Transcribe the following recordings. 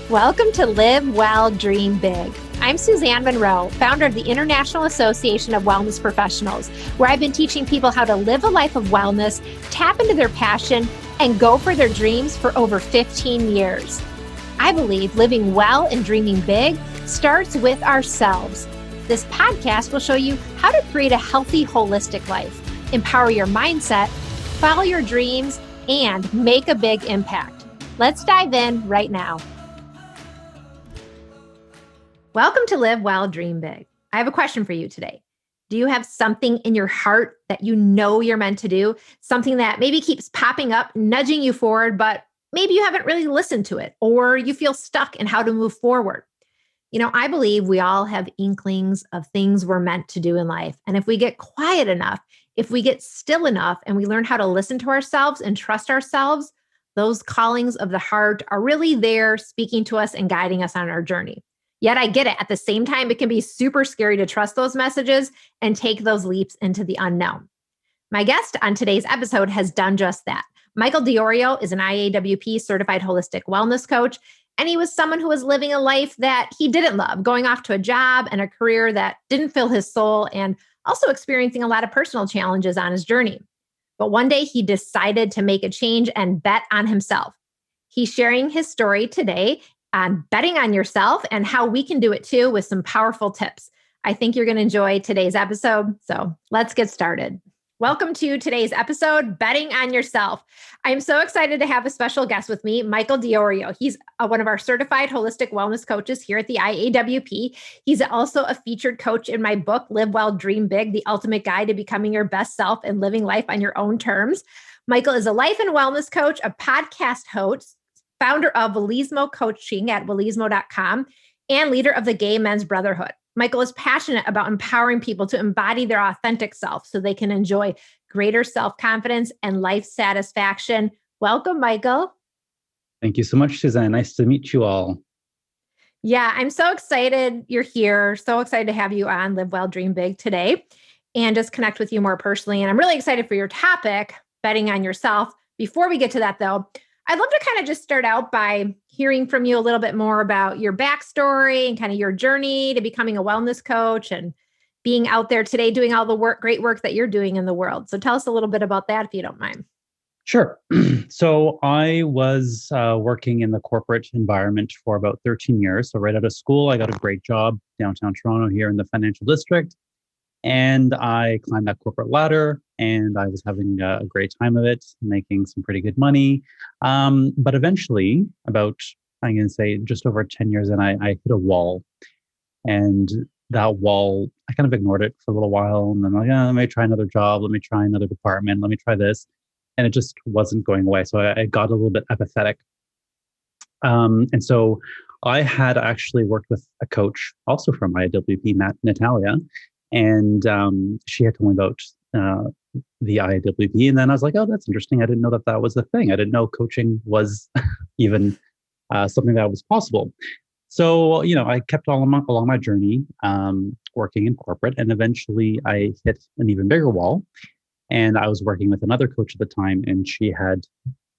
Welcome to Live Well, Dream Big. I'm Suzanne Monroe, founder of the International Association of Wellness Professionals, where I've been teaching people how to live a life of wellness, tap into their passion, and go for their dreams for over 15 years. I believe living well and dreaming big starts with ourselves. This podcast will show you how to create a healthy, holistic life, empower your mindset, follow your dreams, and make a big impact. Let's dive in right now. Welcome to Live Well, Dream Big. I have a question for you today. Do you have something in your heart that you know you're meant to do? Something that maybe keeps popping up, nudging you forward, but maybe you haven't really listened to it, or you feel stuck in how to move forward. You know, I believe we all have inklings of things we're meant to do in life. And if we get quiet enough, if we get still enough, and we learn how to listen to ourselves and trust ourselves, those callings of the heart are really there speaking to us and guiding us on our journey. Yet I get it. At the same time, it can be super scary to trust those messages and take those leaps into the unknown. My guest on today's episode has done just that. Michael Diorio is an IAWP certified holistic wellness coach, and he was someone who was living a life that he didn't love, going off to a job and a career that didn't fill his soul, and also experiencing a lot of personal challenges on his journey. But one day he decided to make a change and bet on himself. He's sharing his story today on betting on yourself and how we can do it too with some powerful tips. I think you're going to enjoy today's episode. So let's get started. Welcome to today's episode, Betting on Yourself. I'm so excited to have a special guest with me, Michael Dilorio. He's one of our certified holistic wellness coaches here at the IAWP. He's also a featured coach in my book, Live Well, Dream Big, The Ultimate Guide to Becoming Your Best Self and Living Life on Your Own Terms. Michael is a life and wellness coach, a podcast host, founder of Willismo Coaching at willismo.com, and leader of the Gay Men's Brotherhood. Michael is passionate about empowering people to embody their authentic self so they can enjoy greater self-confidence and life satisfaction. Welcome, Michael. Thank you so much, Suzanne. Nice to meet you all. Yeah, I'm so excited you're here. So excited to have you on Live Well, Dream Big today and just connect with you more personally. And I'm really excited for your topic, betting on yourself. Before we get to that, though, I'd love to kind of just start out by hearing from you a little bit more about your backstory and kind of your journey to becoming a wellness coach and being out there today doing all the great work that you're doing in the world. So tell us a little bit about that if you don't mind. Sure. So I was working in the corporate environment for about 13 years. So right out of school, I got a great job downtown Toronto here in the financial district. And I climbed that corporate ladder and I was having a great time of it, making some pretty good money. But eventually, about, I'm going to say just over 10 years in, I hit a wall. And that wall, I kind of ignored it for a little while. And then I'm like, let me try another job. Let me try another department. Let me try this. And it just wasn't going away. So I got a little bit apathetic. And so I had actually worked with a coach also from IAWP, Natalia. And she had told me about the IAWP. And then I was like, oh, that's interesting. I didn't know that was a thing. I didn't know coaching was even something that was possible. So, I kept along my journey working in corporate. And eventually I hit an even bigger wall. And I was working with another coach at the time. And she had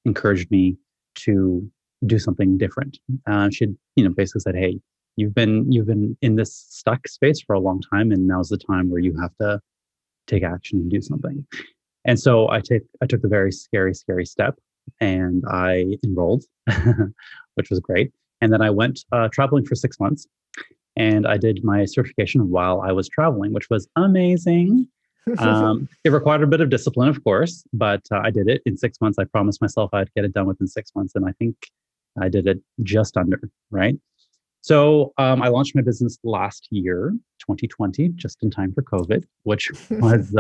encouraged me to do something different. She had, basically said, hey, You've been in this stuck space for a long time, and now's the time where you have to take action and do something. And so I took the very scary step, and I enrolled, which was great. And then I went traveling for 6 months, and I did my certification while I was traveling, which was amazing. It required a bit of discipline, of course, but I did it in 6 months. I promised myself I'd get it done within 6 months, and I think I did it just under, right? So I launched my business last year, 2020, just in time for COVID, which was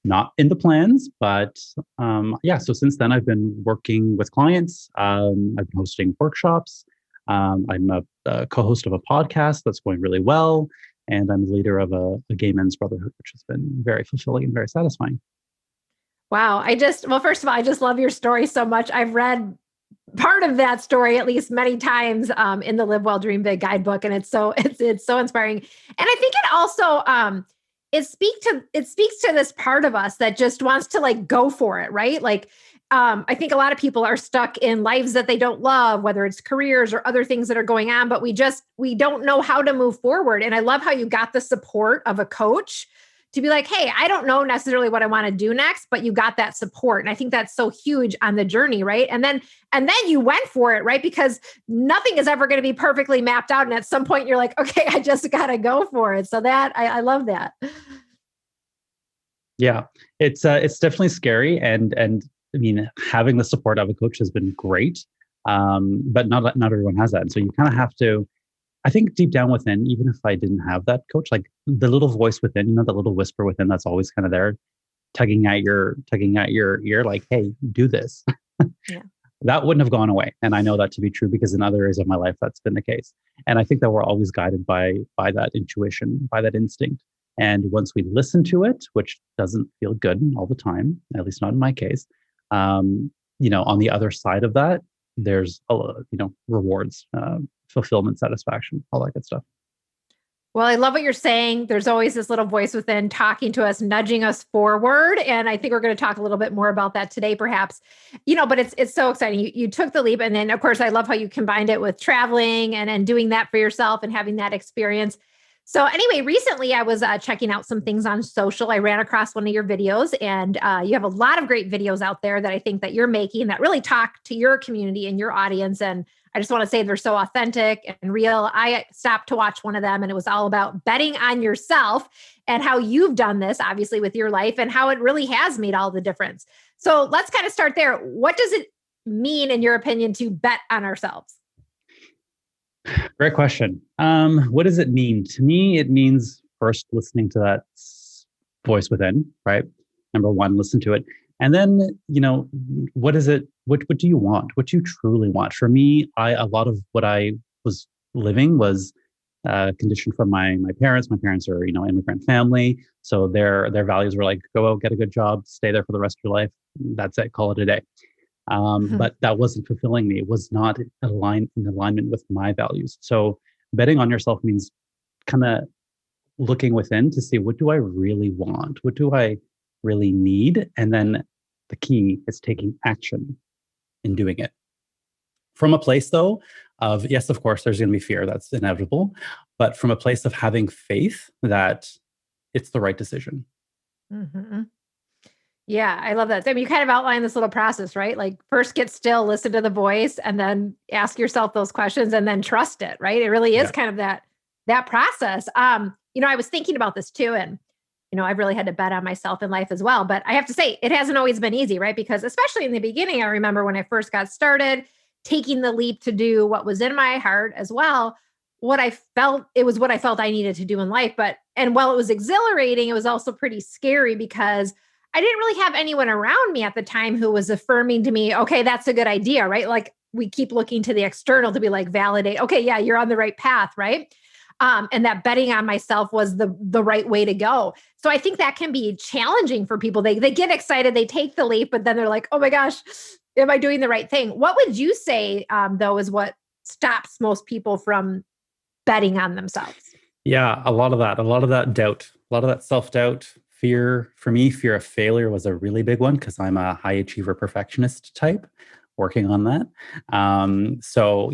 not in the plans. But so since then, I've been working with clients. I've been hosting workshops. I'm a co-host of a podcast that's going really well. And I'm the leader of a Gay Men's Brotherhood, which has been very fulfilling and very satisfying. Wow. First of all, I just love your story so much. I've read part of that story at least many times in the Live Well, Dream Big guidebook. And it's so inspiring. And I think it also, it speaks to this part of us that just wants to like go for it, right? Like I think a lot of people are stuck in lives that they don't love, whether it's careers or other things that are going on, but we don't know how to move forward. And I love how you got the support of a coach to be like, hey, I don't know necessarily what I want to do next, but you got that support. And I think that's so huge on the journey, right? And then you went for it, right? Because nothing is ever going to be perfectly mapped out. And at some point you're like, okay, I just got to go for it. So that I love that. Yeah, it's definitely scary, and I mean, having the support of a coach has been great, but not everyone has that, and so you kind of have to. I think deep down within, even if I didn't have that coach, like the little voice within, the little whisper within, that's always kind of there, tugging at your ear, like, "Hey, do this." Yeah. That wouldn't have gone away, and I know that to be true because in other areas of my life, that's been the case. And I think that we're always guided by that intuition, by that instinct. And once we listen to it, which doesn't feel good all the time, at least not in my case, on the other side of that, there's rewards, fulfillment, satisfaction, all that good stuff. Well, I love what you're saying. There's always this little voice within talking to us, nudging us forward. And I think we're going to talk a little bit more about that today, perhaps. But it's so exciting. You took the leap. And then, of course, I love how you combined it with traveling and doing that for yourself and having that experience. So anyway, recently I was checking out some things on social. I ran across one of your videos, and you have a lot of great videos out there that I think that you're making that really talk to your community and your audience. And I just want to say they're so authentic and real. I stopped to watch one of them, and it was all about betting on yourself and how you've done this, obviously, with your life and how it really has made all the difference. So let's kind of start there. What does it mean, in your opinion, to bet on ourselves? Great question. What does it mean? To me, it means first listening to that voice within, right? Number one, listen to it. And then, what is it? What do you want? What do you truly want? For me, a lot of what I was living was conditioned from my parents. My parents are, immigrant family. So their values were like, go out, get a good job, stay there for the rest of your life. That's it, call it a day. But that wasn't fulfilling me. It was not in alignment with my values. So betting on yourself means kind of looking within to see, what do I really want? What do I really need? And then the key is taking action in doing it. From a place, though, of, yes, of course, there's going to be fear. That's inevitable. But from a place of having faith that it's the right decision. Mm-hmm. Yeah, I love that. I mean, you kind of outline this little process, right? Like, first get still, listen to the voice, and then ask yourself those questions, and then trust it, right? It really is kind of that process. I was thinking about this too, and I've really had to bet on myself in life as well. But I have to say, it hasn't always been easy, right? Because especially in the beginning, I remember when I first got started, taking the leap to do what was in my heart as well. It was what I felt I needed to do in life. And while it was exhilarating, it was also pretty scary because I didn't really have anyone around me at the time who was affirming to me, okay, that's a good idea, right? Like, we keep looking to the external to be like, validate, okay, yeah, you're on the right path, right? And that betting on myself was the right way to go. So I think that can be challenging for people. They get excited, they take the leap, but then they're like, oh my gosh, am I doing the right thing? What would you say, though, is what stops most people from betting on themselves? Yeah, a lot of that doubt, a lot of that self-doubt, fear. For me, fear of failure was a really big one because I'm a high achiever perfectionist type, working on that. So,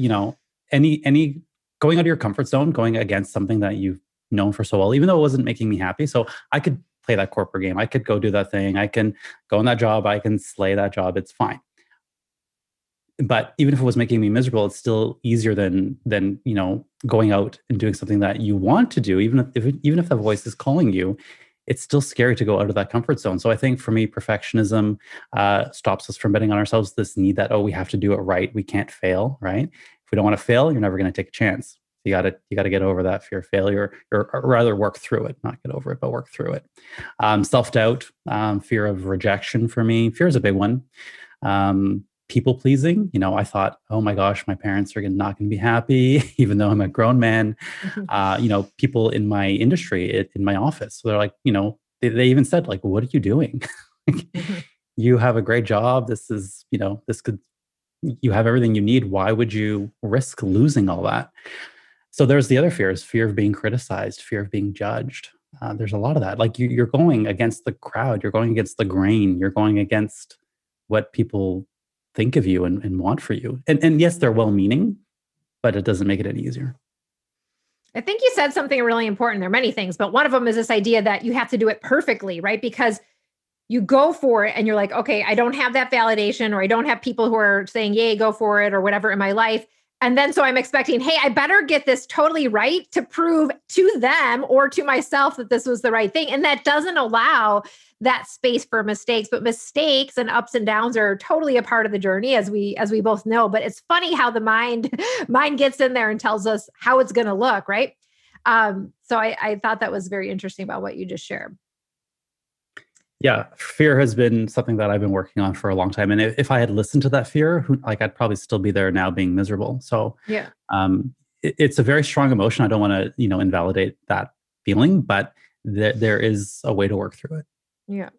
any going out of your comfort zone, going against something that you've known for so well, even though it wasn't making me happy. So I could play that corporate game. I could go do that thing. I can go in that job. I can slay that job. It's fine. But even if it was making me miserable, it's still easier than going out and doing something that you want to do. Even if the voice is calling you, it's still scary to go out of that comfort zone. So I think for me, perfectionism stops us from betting on ourselves. This need that, we have to do it right. We can't fail, right? If we don't want to fail, you're never going to take a chance. You got to get over that fear of failure, or rather work through it, not get over it, but work through it. Self-doubt, fear of rejection for me. Fear is a big one. People pleasing. I thought, oh my gosh, my parents are not going to be happy, even though I'm a grown man. People in my industry, in my office, so they're like, they even said, like, what are you doing? You have a great job. This is, you have everything you need. Why would you risk losing all that? So there's the other fears, fear of being criticized, fear of being judged. There's a lot of that. Like, you're going against the crowd. You're going against the grain. You're going against what people think of you and want for you. And yes, they're well-meaning, but it doesn't make it any easier. I think you said something really important. There are many things, but one of them is this idea that you have to do it perfectly, right? Because you go for it and you're like, okay, I don't have that validation, or I don't have people who are saying, yay, go for it, or whatever in my life. And then so I'm expecting, hey, I better get this totally right to prove to them or to myself that this was the right thing. And that doesn't allow that space for mistakes. But mistakes and ups and downs are totally a part of the journey, as we both know. But it's funny how the mind gets in there and tells us how it's going to look, right? So I thought that was very interesting about what you just shared. Yeah, fear has been something that I've been working on for a long time. And if I had listened to that fear, I'd probably still be there now being miserable. So Yeah. It's a very strong emotion. I don't want to, invalidate that feeling, but there is a way to work through it. Yeah.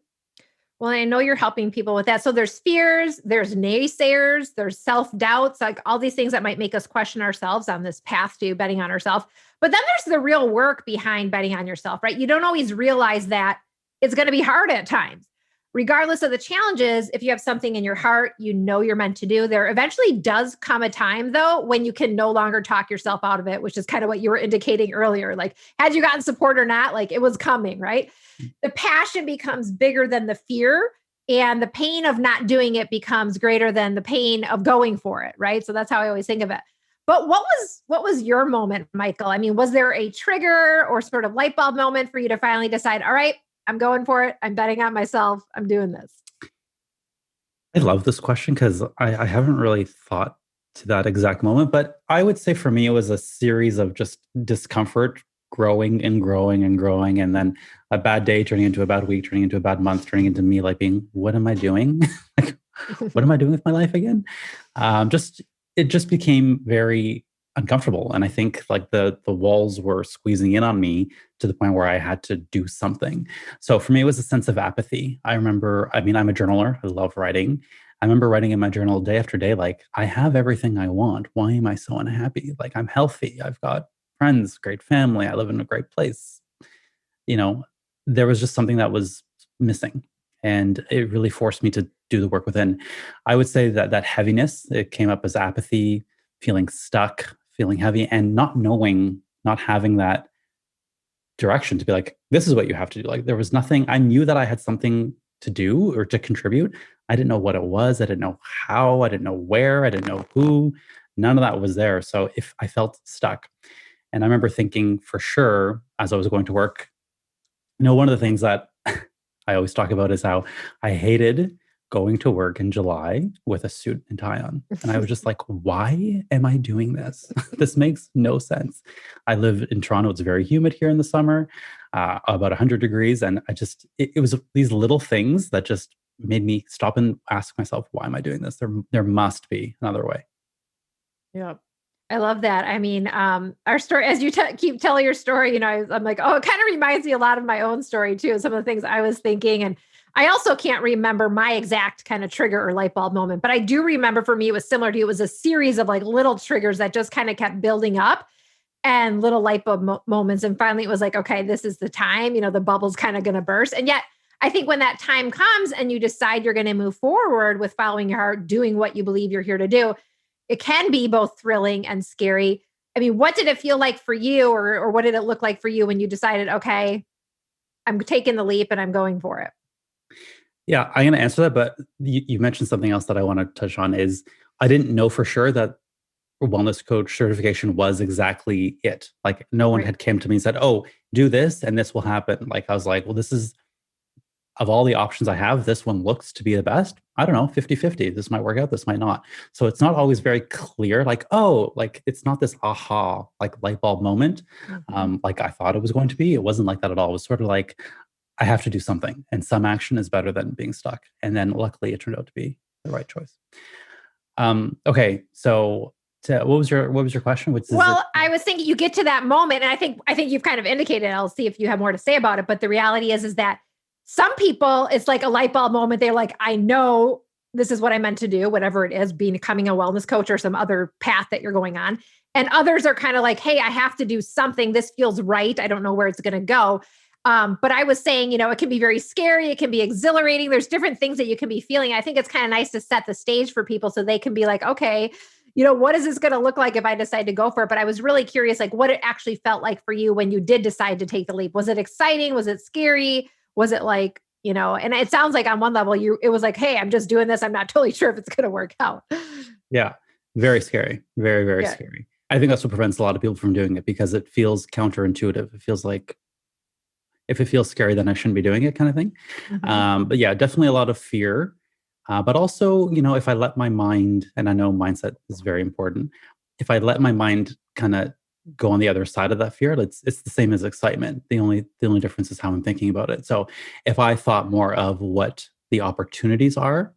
Well, I know you're helping people with that. So there's fears, there's naysayers, there's self-doubts, like all these things that might make us question ourselves on this path to betting on ourselves. But then there's the real work behind betting on yourself, right? You don't always realize that it's going to be hard at times. Regardless of the challenges, if you have something in your heart, you're meant to do, there eventually does come a time, though, when you can no longer talk yourself out of it, which is kind of what you were indicating earlier. Like, had you gotten support or not, like it was coming, right? The passion becomes bigger than the fear, and the pain of not doing it becomes greater than the pain of going for it, right? So that's how I always think of it. But what was your moment, Michael? I mean, was there a trigger or sort of light bulb moment for you to finally decide, all right, I'm going for it. I'm betting on myself. I'm doing this. I love this question because I haven't really thought to that exact moment. But I would say for me, it was a series of just discomfort growing and growing and growing. And then a bad day turning into a bad week, turning into a bad month, turning into me like being, what am I doing? Like, what am I doing with my life again? It just became very uncomfortable. And I think like the walls were squeezing in on me to the point where I had to do something. So for me, it was a sense of apathy. I'm a journaler. I love writing. I remember writing in my journal day after day, like, I have everything I want. Why am I so unhappy? Like, I'm healthy. I've got friends, great family. I live in a great place. There was just something that was missing. And it really forced me to do the work within. I would say that heaviness, it came up as apathy, feeling stuck, feeling heavy, and not having that direction to be like, this is what you have to do. Like, there was nothing. I knew that I had something to do or to contribute. I didn't know what it was. I didn't know how. I didn't know where. I didn't know who. None of that was there. So if I felt stuck, and I remember thinking for sure as I was going to work, one of the things that I always talk about is how I hated going to work in July with a suit and tie on. And I was just like, why am I doing this? This makes no sense. I live in Toronto. It's very humid here in the summer, about 100 degrees. And it was these little things that just made me stop and ask myself, why am I doing this? There must be another way. Yeah. I love that. I mean, our story, as you keep telling your story, I'm like, oh, it kind of reminds me a lot of my own story too. Some of the things I was thinking. And I also can't remember my exact kind of trigger or light bulb moment, but I do remember for me, it was similar to you. It was a series of like little triggers that just kind of kept building up and little light bulb moments. And finally it was like, okay, this is the time, the bubble's kind of going to burst. And yet I think when that time comes and you decide you're going to move forward with following your heart, doing what you believe you're here to do, it can be both thrilling and scary. I mean, what did it feel like for you, or what did it look like for you when you decided, okay, I'm taking the leap and I'm going for it? Yeah, I'm going to answer that, but you mentioned something else that I want to touch on is I didn't know for sure that wellness coach certification was exactly it. Like, no one had came to me and said, oh, do this and this will happen. Like, I was like, well, this is, of all the options I have, this one looks to be the best. I don't know, 50-50. This might work out, this might not. So it's not always very clear, like, oh, like it's not this aha, like light bulb moment, like I thought it was going to be. It wasn't like that at all. It was sort of like, I have to do something, and some action is better than being stuck. And then luckily it turned out to be the right choice. Okay, so what was your question? I was thinking you get to that moment, and I think you've kind of indicated. I'll see if you have more to say about it. But the reality is that some people, it's like a light bulb moment. They're like, I know this is what I meant to do, whatever it is, becoming a wellness coach or some other path that you're going on. And others are kind of like, hey, I have to do something. This feels right. I don't know where it's going to go. But I was saying, it can be very scary. It can be exhilarating. There's different things that you can be feeling. I think it's kind of nice to set the stage for people so they can be like, okay, what is this going to look like if I decide to go for it? But I was really curious, like what it actually felt like for you when you did decide to take the leap. Was it exciting? Was it scary? Was it like, and it sounds like on one level, it was like, hey, I'm just doing this. I'm not totally sure if it's going to work out. Yeah. Very scary. Very, very Yeah. scary. I think that's what prevents a lot of people from doing it because it feels counterintuitive. It feels like if it feels scary, then I shouldn't be doing it kind of thing. Mm-hmm. But yeah, definitely a lot of fear. But also, if I let my mind, and I know mindset is very important, if I let my mind kind of go on the other side of that fear, it's the same as excitement. The only difference is how I'm thinking about it. So if I thought more of what the opportunities are,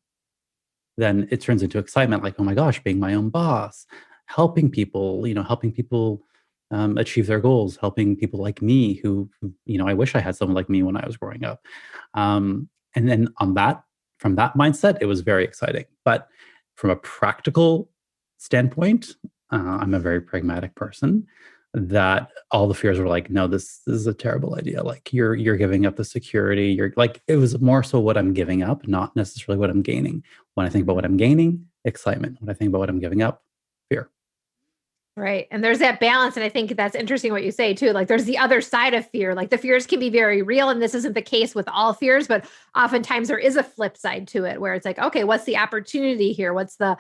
then it turns into excitement, like, oh my gosh, being my own boss, helping people, achieve their goals, helping people like me who, I wish I had someone like me when I was growing up. And then from that mindset, it was very exciting. But from a practical standpoint, I'm a very pragmatic person. That all the fears were like, no, this is a terrible idea. Like you're giving up the security. You're like, it was more so what I'm giving up, not necessarily what I'm gaining. When I think about what I'm gaining, excitement. When I think about what I'm giving up, fear. Right. And there's that balance. And I think that's interesting what you say too. Like there's the other side of fear. Like the fears can be very real. And this isn't the case with all fears, but oftentimes there is a flip side to it where it's like, okay, what's the opportunity here? What's the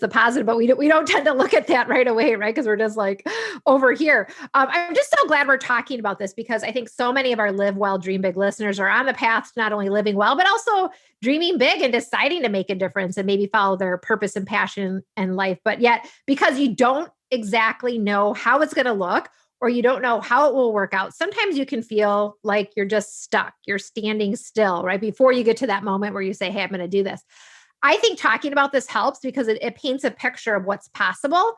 positive? But we don't tend to look at that right away, right? Because we're just like over here. I'm just so glad we're talking about this because I think so many of our Live Well, Dream Big listeners are on the path to not only living well, but also dreaming big and deciding to make a difference and maybe follow their purpose and passion in life. But yet, because you don't exactly know how it's going to look or you don't know how it will work out, sometimes you can feel like you're just stuck. You're standing still right before you get to that moment where you say, hey, I'm going to do this. I think talking about this helps because it paints a picture of what's possible,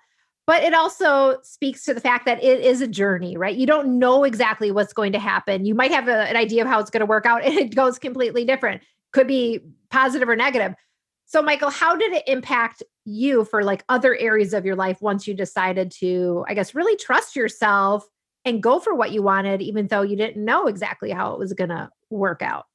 but it also speaks to the fact that it is a journey, right? You don't know exactly what's going to happen. You might have an idea of how it's going to work out and it goes completely different. Could be positive or negative. So, Michael, how did it impact you for like other areas of your life once you decided to, I guess, really trust yourself and go for what you wanted, even though you didn't know exactly how it was going to work out?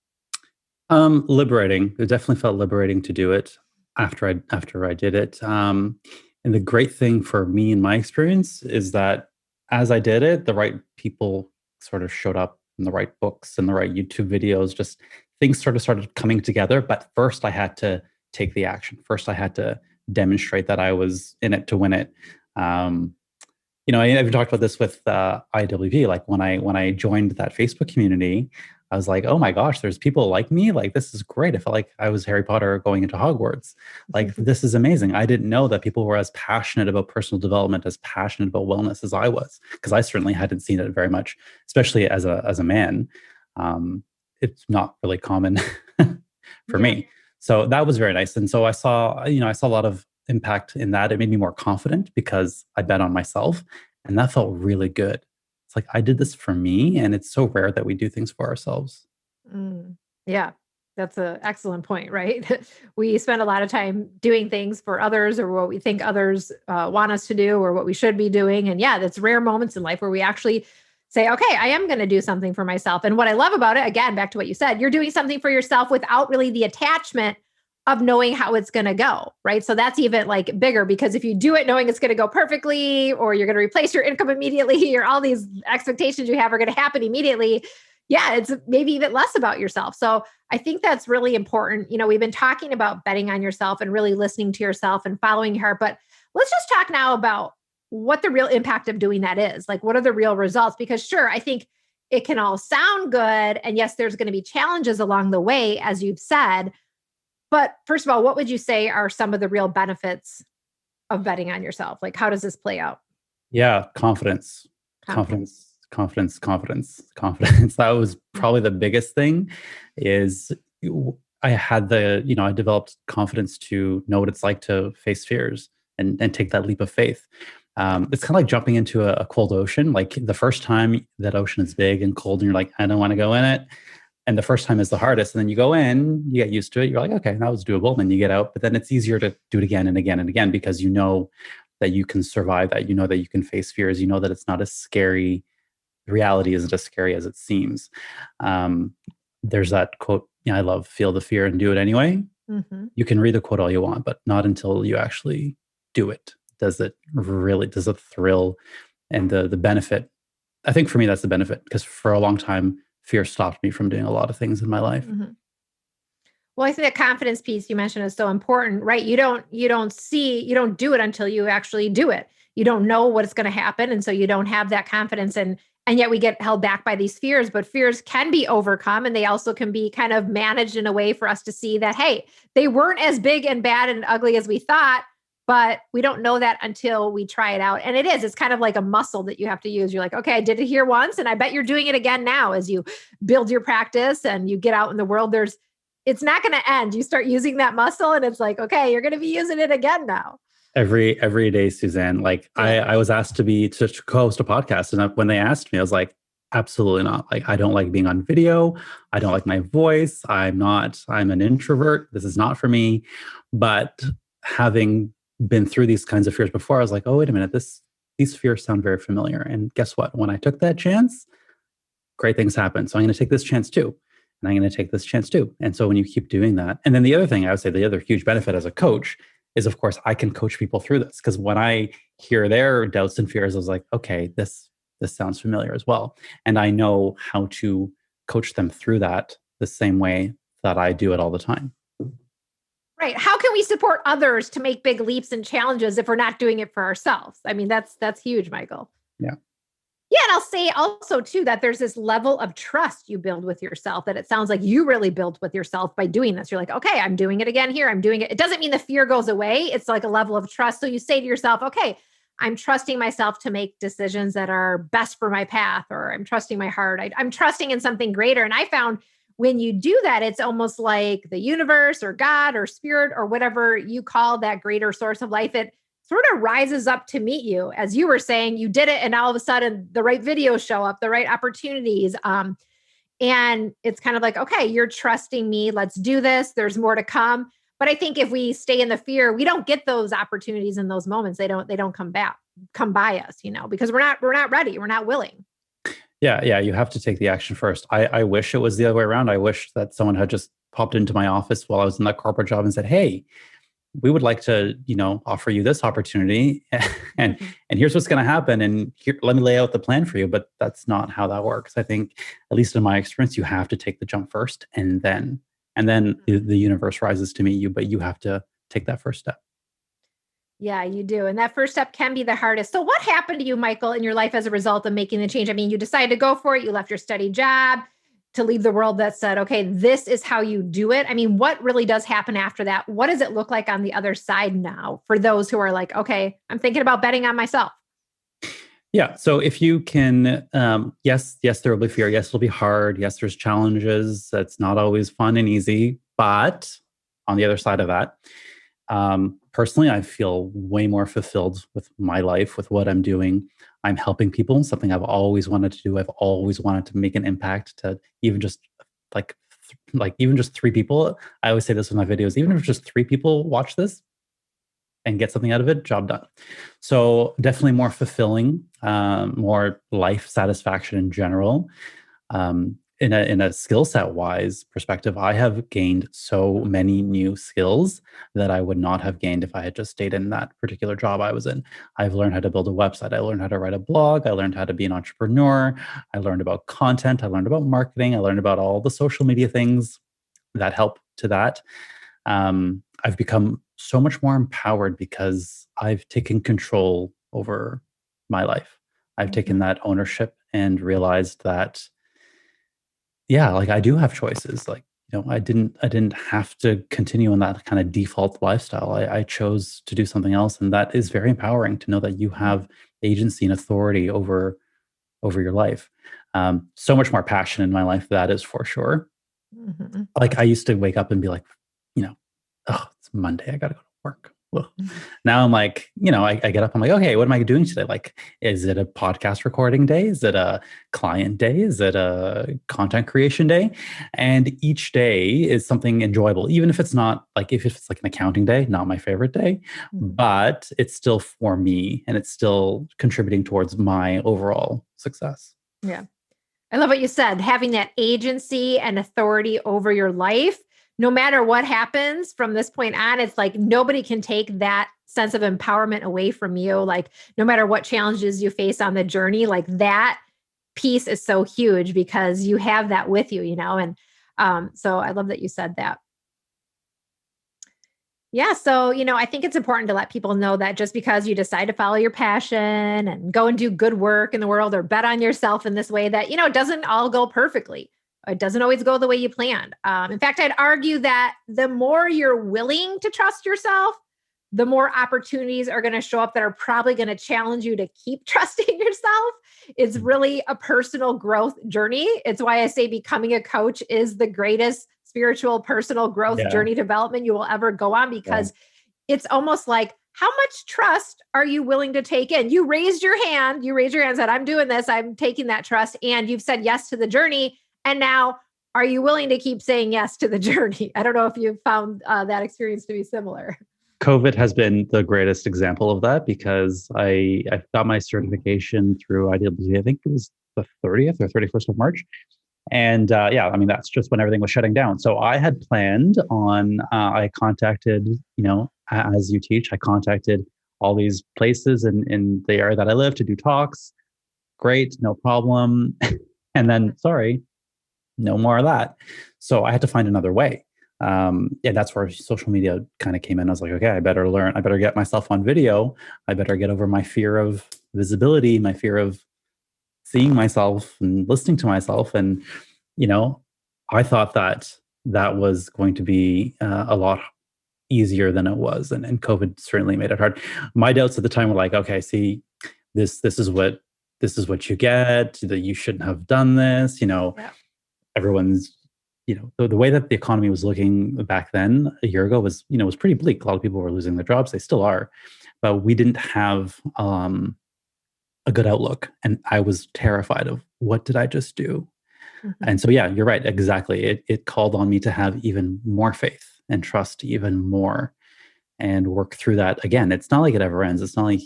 Liberating. It definitely felt liberating to do it after I did it. And the great thing for me in my experience is that as I did it, the right people sort of showed up in the right books and the right YouTube videos. Just things sort of started coming together. But first, I had to take the action. First, I had to demonstrate that I was in it to win it. I've talked about this with IAWP. Like when I joined that Facebook community, I was like, oh my gosh, there's people like me. Like, this is great. I felt like I was Harry Potter going into Hogwarts. Like, this is amazing. I didn't know that people were as passionate about personal development, as passionate about wellness as I was, because I certainly hadn't seen it very much, especially as a man. It's not really common for me. So that was very nice. And so I saw a lot of impact in that. It made me more confident because I bet on myself, and that felt really good. It's like I did this for me, and it's so rare that we do things for ourselves. Yeah, that's an excellent point, right? We spend a lot of time doing things for others or what we think others want us to do or what we should be doing. And yeah, that's rare moments in life where we actually say, okay, I am going to do something for myself. And what I love about it, again, back to what you said, you're doing something for yourself without really the attachment of knowing how it's going to go, right? So that's even like bigger because if you do it knowing it's going to go perfectly or you're going to replace your income immediately or all these expectations you have are going to happen immediately, yeah, it's maybe even less about yourself. So I think that's really important. We've been talking about betting on yourself and really listening to yourself and following your heart, but let's just talk now about what the real impact of doing that is. Like, what are the real results? Because sure, I think it can all sound good. And yes, there's going to be challenges along the way, as you've said. But first of all, what would you say are some of the real benefits of betting on yourself? Like, how does this play out? Yeah, confidence. That was probably the biggest thing is I developed confidence to know what it's like to face fears and take that leap of faith. It's kind of like jumping into a cold ocean. Like the first time that ocean is big and cold and you're like, I don't want to go in it. And the first time is the hardest. And then you go in, you get used to it. You're like, okay, that was doable. And then you get out, but then it's easier to do it again and again and again, because you know that you can survive that, you know that you can face fears, you know that it's not as scary reality isn't as scary as it seems. There's that quote, I love, feel the fear and do it anyway. Mm-hmm. You can read the quote all you want, but not until you actually do it. Does it thrill and the benefit? I think for me, that's the benefit, because for a long time, fear stopped me from doing a lot of things in my life. Mm-hmm. Well, I think the confidence piece you mentioned is so important, right? You don't do it until you actually do it. You don't know what's going to happen. And so you don't have that confidence. And yet we get held back by these fears, but fears can be overcome, and they also can be kind of managed in a way for us to see that, hey, they weren't as big and bad and ugly as we thought, but we don't know that until we try it out. And it's kind of like a muscle that you have to use. You're like, okay, I did it here once, and I bet you're doing it again now as you build your practice and you get out in the world. It's not going to end. You start using that muscle and it's like, okay, you're going to be using it again now. Every day, Suzanne. Like, I was asked to co-host a podcast, and when they asked me, I was like, absolutely not. Like, I don't like being on video. I don't like my voice. I'm an introvert. This is not for me. But having been through these kinds of fears before, I was like, oh, wait a minute, these fears sound very familiar. And guess what? When I took that chance, great things happened. So I'm going to take this chance too. And I'm going to take this chance too. And so when you keep doing that, and then the other thing I would say, the other huge benefit as a coach is, of course, I can coach people through this, because when I hear their doubts and fears, I was like, okay, this sounds familiar as well. And I know how to coach them through that the same way that I do it all the time. Right. How can we support others to make big leaps and challenges if we're not doing it for ourselves? I mean, that's huge, Michael. Yeah. Yeah. And I'll say also too, that there's this level of trust you build with yourself that it sounds like you really built with yourself by doing this. You're like, okay, I'm doing it again here. I'm doing it. It doesn't mean the fear goes away. It's like a level of trust. So you say to yourself, okay, I'm trusting myself to make decisions that are best for my path, or I'm trusting my heart. I'm trusting in something greater. And I found when you do that, it's almost like the universe or God or spirit or whatever you call that greater source of life. It sort of rises up to meet you. As you were saying, you did it, and all of a sudden the right videos show up, the right opportunities. And it's kind of like, okay, you're trusting me. Let's do this. There's more to come. But I think if we stay in the fear, we don't get those opportunities in those moments. They don't come by us, because we're not ready. We're not willing. Yeah. You have to take the action first. I wish it was the other way around. I wish that someone had just popped into my office while I was in that corporate job and said, hey, we would like to, offer you this opportunity, and here's what's going to happen. And here, let me lay out the plan for you. But that's not how that works. I think, at least in my experience, you have to take the jump first, and then the universe rises to meet you, but you have to take that first step. Yeah, you do. And that first step can be the hardest. So what happened to you, Michael, in your life as a result of making the change? I mean, you decided to go for it. You left your steady job to leave the world that said, okay, this is how you do it. I mean, what really does happen after that? What does it look like on the other side now for those who are like, okay, I'm thinking about betting on myself? Yeah. So if you can, yes, there will be fear. Yes, it'll be hard. Yes, there's challenges. That's not always fun and easy. But on the other side of that, personally, I feel way more fulfilled with my life, with what I'm doing. I'm helping people, something I've always wanted to do. I've always wanted to make an impact to even just even just 3 people. I always say this with my videos, even if just 3 people watch this and get something out of it, job done. So definitely more fulfilling, more life satisfaction in general. In a skill set wise perspective, I have gained so many new skills that I would not have gained if I had just stayed in that particular job I was in. I've learned how to build a website. I learned how to write a blog. I learned how to be an entrepreneur. I learned about content. I learned about marketing. I learned about all the social media things that help to that. I've become so much more empowered because I've taken control over my life. I've taken that ownership and realized that, yeah, like I do have choices. Like, I didn't have to continue in that kind of default lifestyle. I chose to do something else. And that is very empowering to know that you have agency and authority over your life. So much more passion in my life, that is for sure. Mm-hmm. Like I used to wake up and be like, oh, it's Monday. I got to go to work. Well, now I'm like, I get up. I'm like, okay, what am I doing today? Like, is it a podcast recording day? Is it a client day? Is it a content creation day? And each day is something enjoyable, even if it's not like, if it's like an accounting day, not my favorite day, but it's still for me and it's still contributing towards my overall success. Yeah. I love what you said, having that agency and authority over your life. No matter what happens from this point on, it's like nobody can take that sense of empowerment away from you. Like, no matter what challenges you face on the journey, like that piece is so huge because you have that with you, And so I love that you said that. Yeah. So, I think it's important to let people know that just because you decide to follow your passion and go and do good work in the world or bet on yourself in this way that, it doesn't all go perfectly. It doesn't always go the way you planned. In fact, I'd argue that the more you're willing to trust yourself, the more opportunities are going to show up that are probably going to challenge you to keep trusting yourself. It's really a personal growth journey. It's why I say becoming a coach is the greatest spiritual personal growth Yeah. journey development you will ever go on, because it's almost like, how much trust are you willing to take in? You raised your hand and said, I'm doing this. I'm taking that trust. And you've said yes to the journey. And now, are you willing to keep saying yes to the journey? I don't know if you've found that experience to be similar. COVID has been the greatest example of that because I got my certification through IAWP. I think it was the 30th or 31st of March. And that's just when everything was shutting down. So I had planned on, I contacted, as you teach, I contacted all these places in the area that I live to do talks. Great, no problem. And then, sorry, no more of that. So I had to find another way. And that's where social media kind of came in. I was like, okay, I better learn. I better get myself on video. I better get over my fear of visibility, my fear of seeing myself and listening to myself. And, I thought that was going to be a lot easier than it was. And COVID certainly made it hard. My doubts at the time were like, okay, see, this is what you get, that you shouldn't have done this. Yeah. Everyone's, the way that the economy was looking back then a year ago was pretty bleak. A lot of people were losing their jobs. They still are, but we didn't have a good outlook. And I was terrified of, what did I just do? Mm-hmm. And so, yeah, you're right. Exactly. It called on me to have even more faith and trust even more and work through that. Again, it's not like it ever ends. It's not like,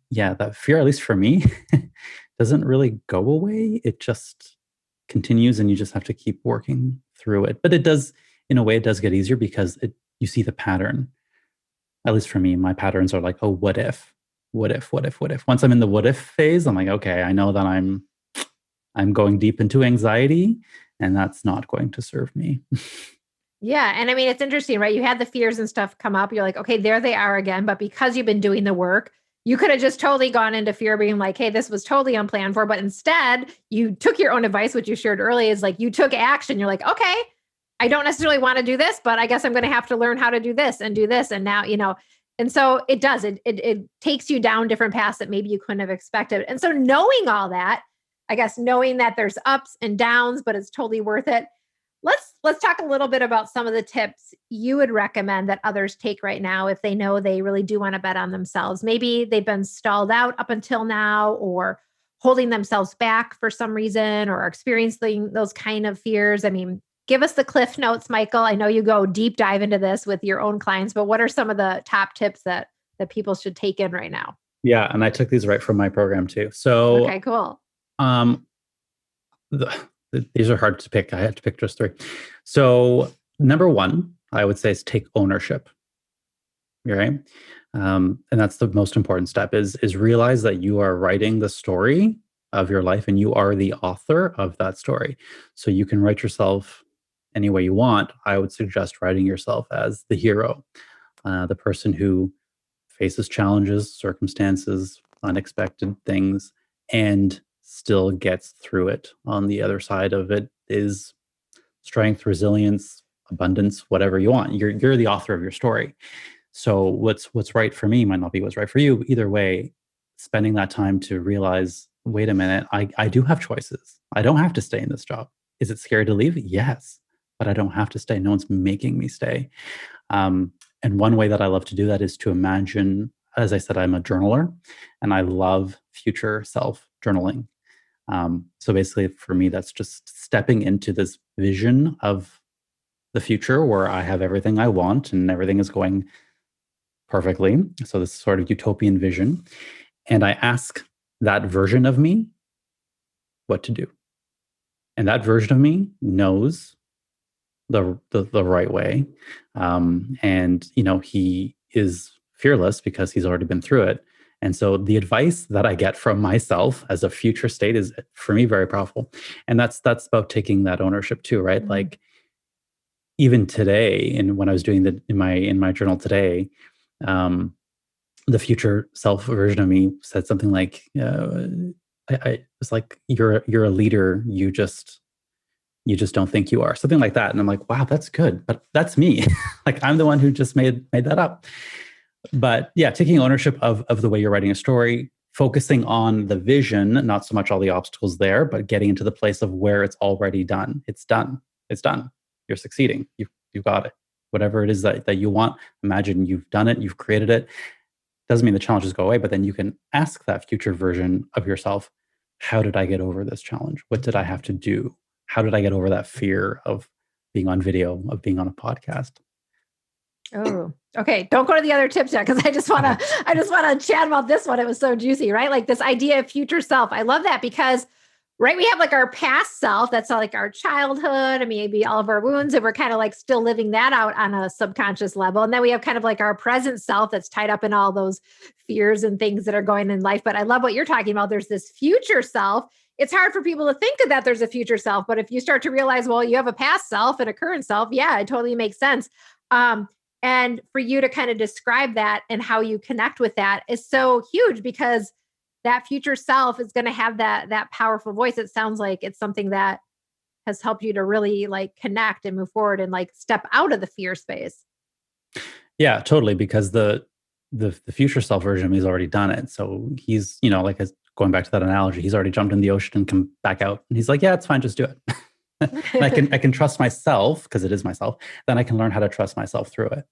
that fear, at least for me, doesn't really go away. It just continues and you just have to keep working through it. But it does, in a way, it does get easier because you see the pattern. At least for me, my patterns are like, oh, what if? What if? Once I'm in the what if phase, I'm like, okay, I know that I'm going deep into anxiety, and that's not going to serve me. Yeah. And I mean, it's interesting, right? You had the fears and stuff come up. You're like, okay, there they are again. But because you've been doing the work, you could have just totally gone into fear being like, hey, this was totally unplanned for. But instead, you took your own advice, which you shared earlier, is like you took action. You're like, okay, I don't necessarily want to do this, but I guess I'm going to have to learn how to do this and do this. And now, and so it does, it takes you down different paths that maybe you couldn't have expected. And so knowing all that, I guess, knowing that there's ups and downs, but it's totally worth it. Let's talk a little bit about some of the tips you would recommend that others take right now if they know they really do want to bet on themselves. Maybe they've been stalled out up until now, or holding themselves back for some reason, or experiencing those kind of fears. I mean, give us the cliff notes, Michael. I know you go deep dive into this with your own clients, but what are some of the top tips that people should take in right now? Yeah, and I took these right from my program too. So, okay, cool. These are hard to pick. I had to pick just three. So, number one, I would say, is take ownership. Right, and that's the most important step. Is realize that you are writing the story of your life, and you are the author of that story. So you can write yourself any way you want. I would suggest writing yourself as the hero, the person who faces challenges, circumstances, unexpected things, and still gets through it. On the other side of it is strength, resilience, abundance, whatever you want. You're the author of your story. So what's right for me might not be what's right for you. Either way, spending that time to realize, wait a minute, I do have choices. I don't have to stay in this job. Is it scary to leave? Yes, but I don't have to stay. No one's making me stay. And one way that I love to do that is to imagine, as I said, I'm a journaler, and I love future self journaling. So basically, for me, that's just stepping into this vision of the future where I have everything I want and everything is going perfectly. So this sort of utopian vision. And I ask that version of me what to do. And that version of me knows the right way. And, he is fearless because he's already been through it. And so the advice that I get from myself as a future state is, for me, very powerful. And that's about taking that ownership too, right? Mm-hmm. Like, even today, and when I was doing in my journal today, the future self version of me said something like, I was like, you're a leader. You just don't think you are, something like that. And I'm like, wow, that's good. But that's me. Like, I'm the one who just made that up. But yeah, taking ownership of the way you're writing a story, focusing on the vision, not so much all the obstacles there, but getting into the place of where it's already done. It's done. It's done. You're succeeding. You've got it. Whatever it is that you want, imagine you've done it, you've created it. Doesn't mean the challenges go away, but then you can ask that future version of yourself, how did I get over this challenge? What did I have to do? How did I get over that fear of being on video, of being on a podcast? Oh, okay. Don't go to the other tips yet, because I just want to chat about this one. It was so juicy, right? Like this idea of future self. I love that because, right, we have like our past self. That's like our childhood and maybe all of our wounds, and we're kind of like still living that out on a subconscious level. And then we have kind of like our present self that's tied up in all those fears and things that are going in life. But I love what you're talking about. There's this future self. It's hard for people to think of that there's a future self, but if you start to realize, well, you have a past self and a current self, yeah, it totally makes sense. And for you to kind of describe that and how you connect with that is so huge, because that future self is going to have that powerful voice. It sounds like it's something that has helped you to really like connect and move forward and like step out of the fear space. Yeah, totally. Because the future self version of me has already done it. So he's, like, going back to that analogy, he's already jumped in the ocean and come back out. And he's like, yeah, it's fine. Just do it. And I can trust myself, because it is myself. Then I can learn how to trust myself through it.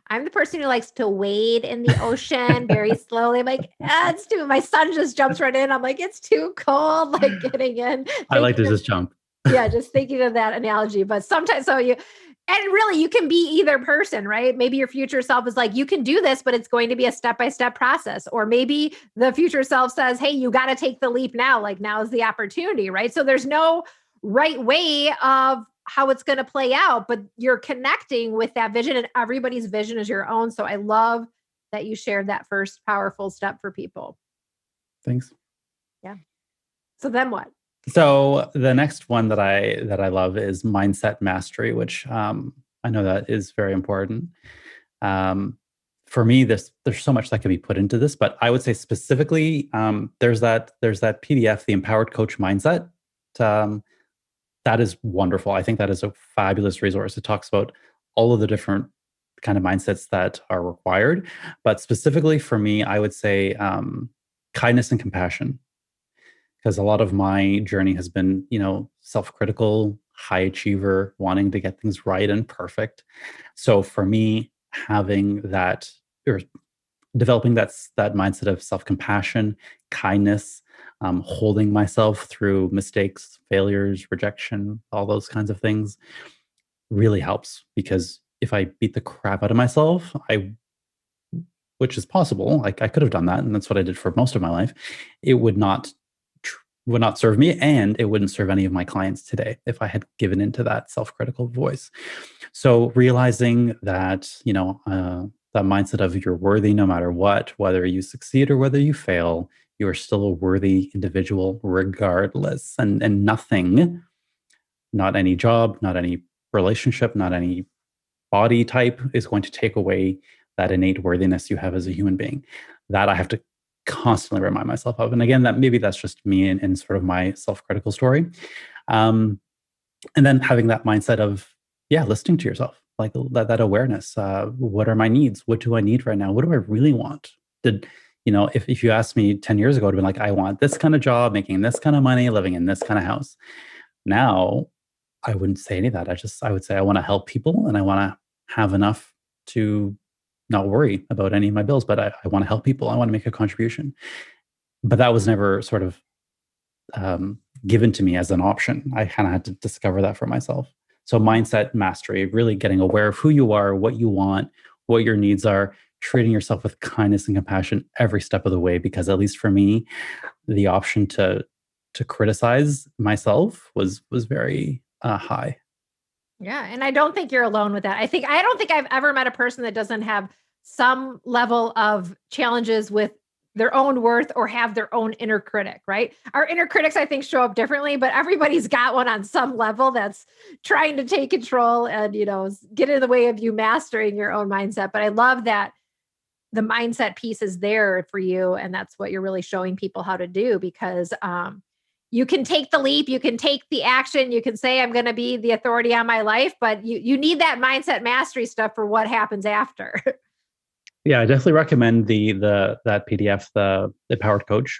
I'm the person who likes to wade in the ocean very slowly. I'm like, it's too, my son just jumps right in. I'm like, it's too cold, like getting in. I like to just jump. Yeah, just thinking of that analogy. But sometimes, and really, you can be either person, right? Maybe your future self is like, you can do this, but it's going to be a step-by-step process. Or maybe the future self says, hey, you got to take the leap now. Like, now is the opportunity, right? So there's no right way of how it's going to play out, but you're connecting with that vision, and everybody's vision is your own. So I love that you shared that first powerful step for people. Thanks. Yeah. So then what? So the next one that I love is mindset mastery, which I know that is very important. For me, there's so much that can be put into this, but I would say specifically, there's that PDF, the Empowered Coach Mindset. That is wonderful. I think that is a fabulous resource. It talks about all of the different kind of mindsets that are required, but specifically for me, I would say kindness and compassion. Because a lot of my journey has been, self-critical, high achiever, wanting to get things right and perfect. So for me, having that, or developing that mindset of self-compassion, kindness, holding myself through mistakes, failures, rejection, all those kinds of things really helps. Because if I beat the crap out of myself, which is possible, like I could have done that, and that's what I did for most of my life, it would not serve me, and it wouldn't serve any of my clients today if I had given into that self-critical voice. So realizing that, that mindset of you're worthy no matter what, whether you succeed or whether you fail, you are still a worthy individual regardless. And nothing, not any job, not any relationship, not any body type is going to take away that innate worthiness you have as a human being. That I have to constantly remind myself of. And again, that's just me and sort of my self-critical story. And then having that mindset of, listening to yourself, like that awareness. What are my needs? What do I need right now? What do I really want? If you asked me 10 years ago, I'd been like, I want this kind of job, making this kind of money, living in this kind of house. Now, I wouldn't say any of that. I would say I want to help people, and I want to have enough to not worry about any of my bills, but I want to help people. I want to make a contribution. But that was never sort of given to me as an option. I kind of had to discover that for myself. So mindset mastery, really getting aware of who you are, what you want, what your needs are, treating yourself with kindness and compassion every step of the way. Because at least for me, the option to to criticize myself was very high. Yeah. And I don't think you're alone with that. I don't think I've ever met a person that doesn't have some level of challenges with their own worth or have their own inner critic, right? Our inner critics, I think, show up differently, but everybody's got one on some level that's trying to take control and, get in the way of you mastering your own mindset. But I love that the mindset piece is there for you. And that's what you're really showing people how to do because you can take the leap, you can take the action, you can say, I'm going to be the authority on my life, but you need that mindset mastery stuff for what happens after. Yeah, I definitely recommend that PDF, the Empowered Coach.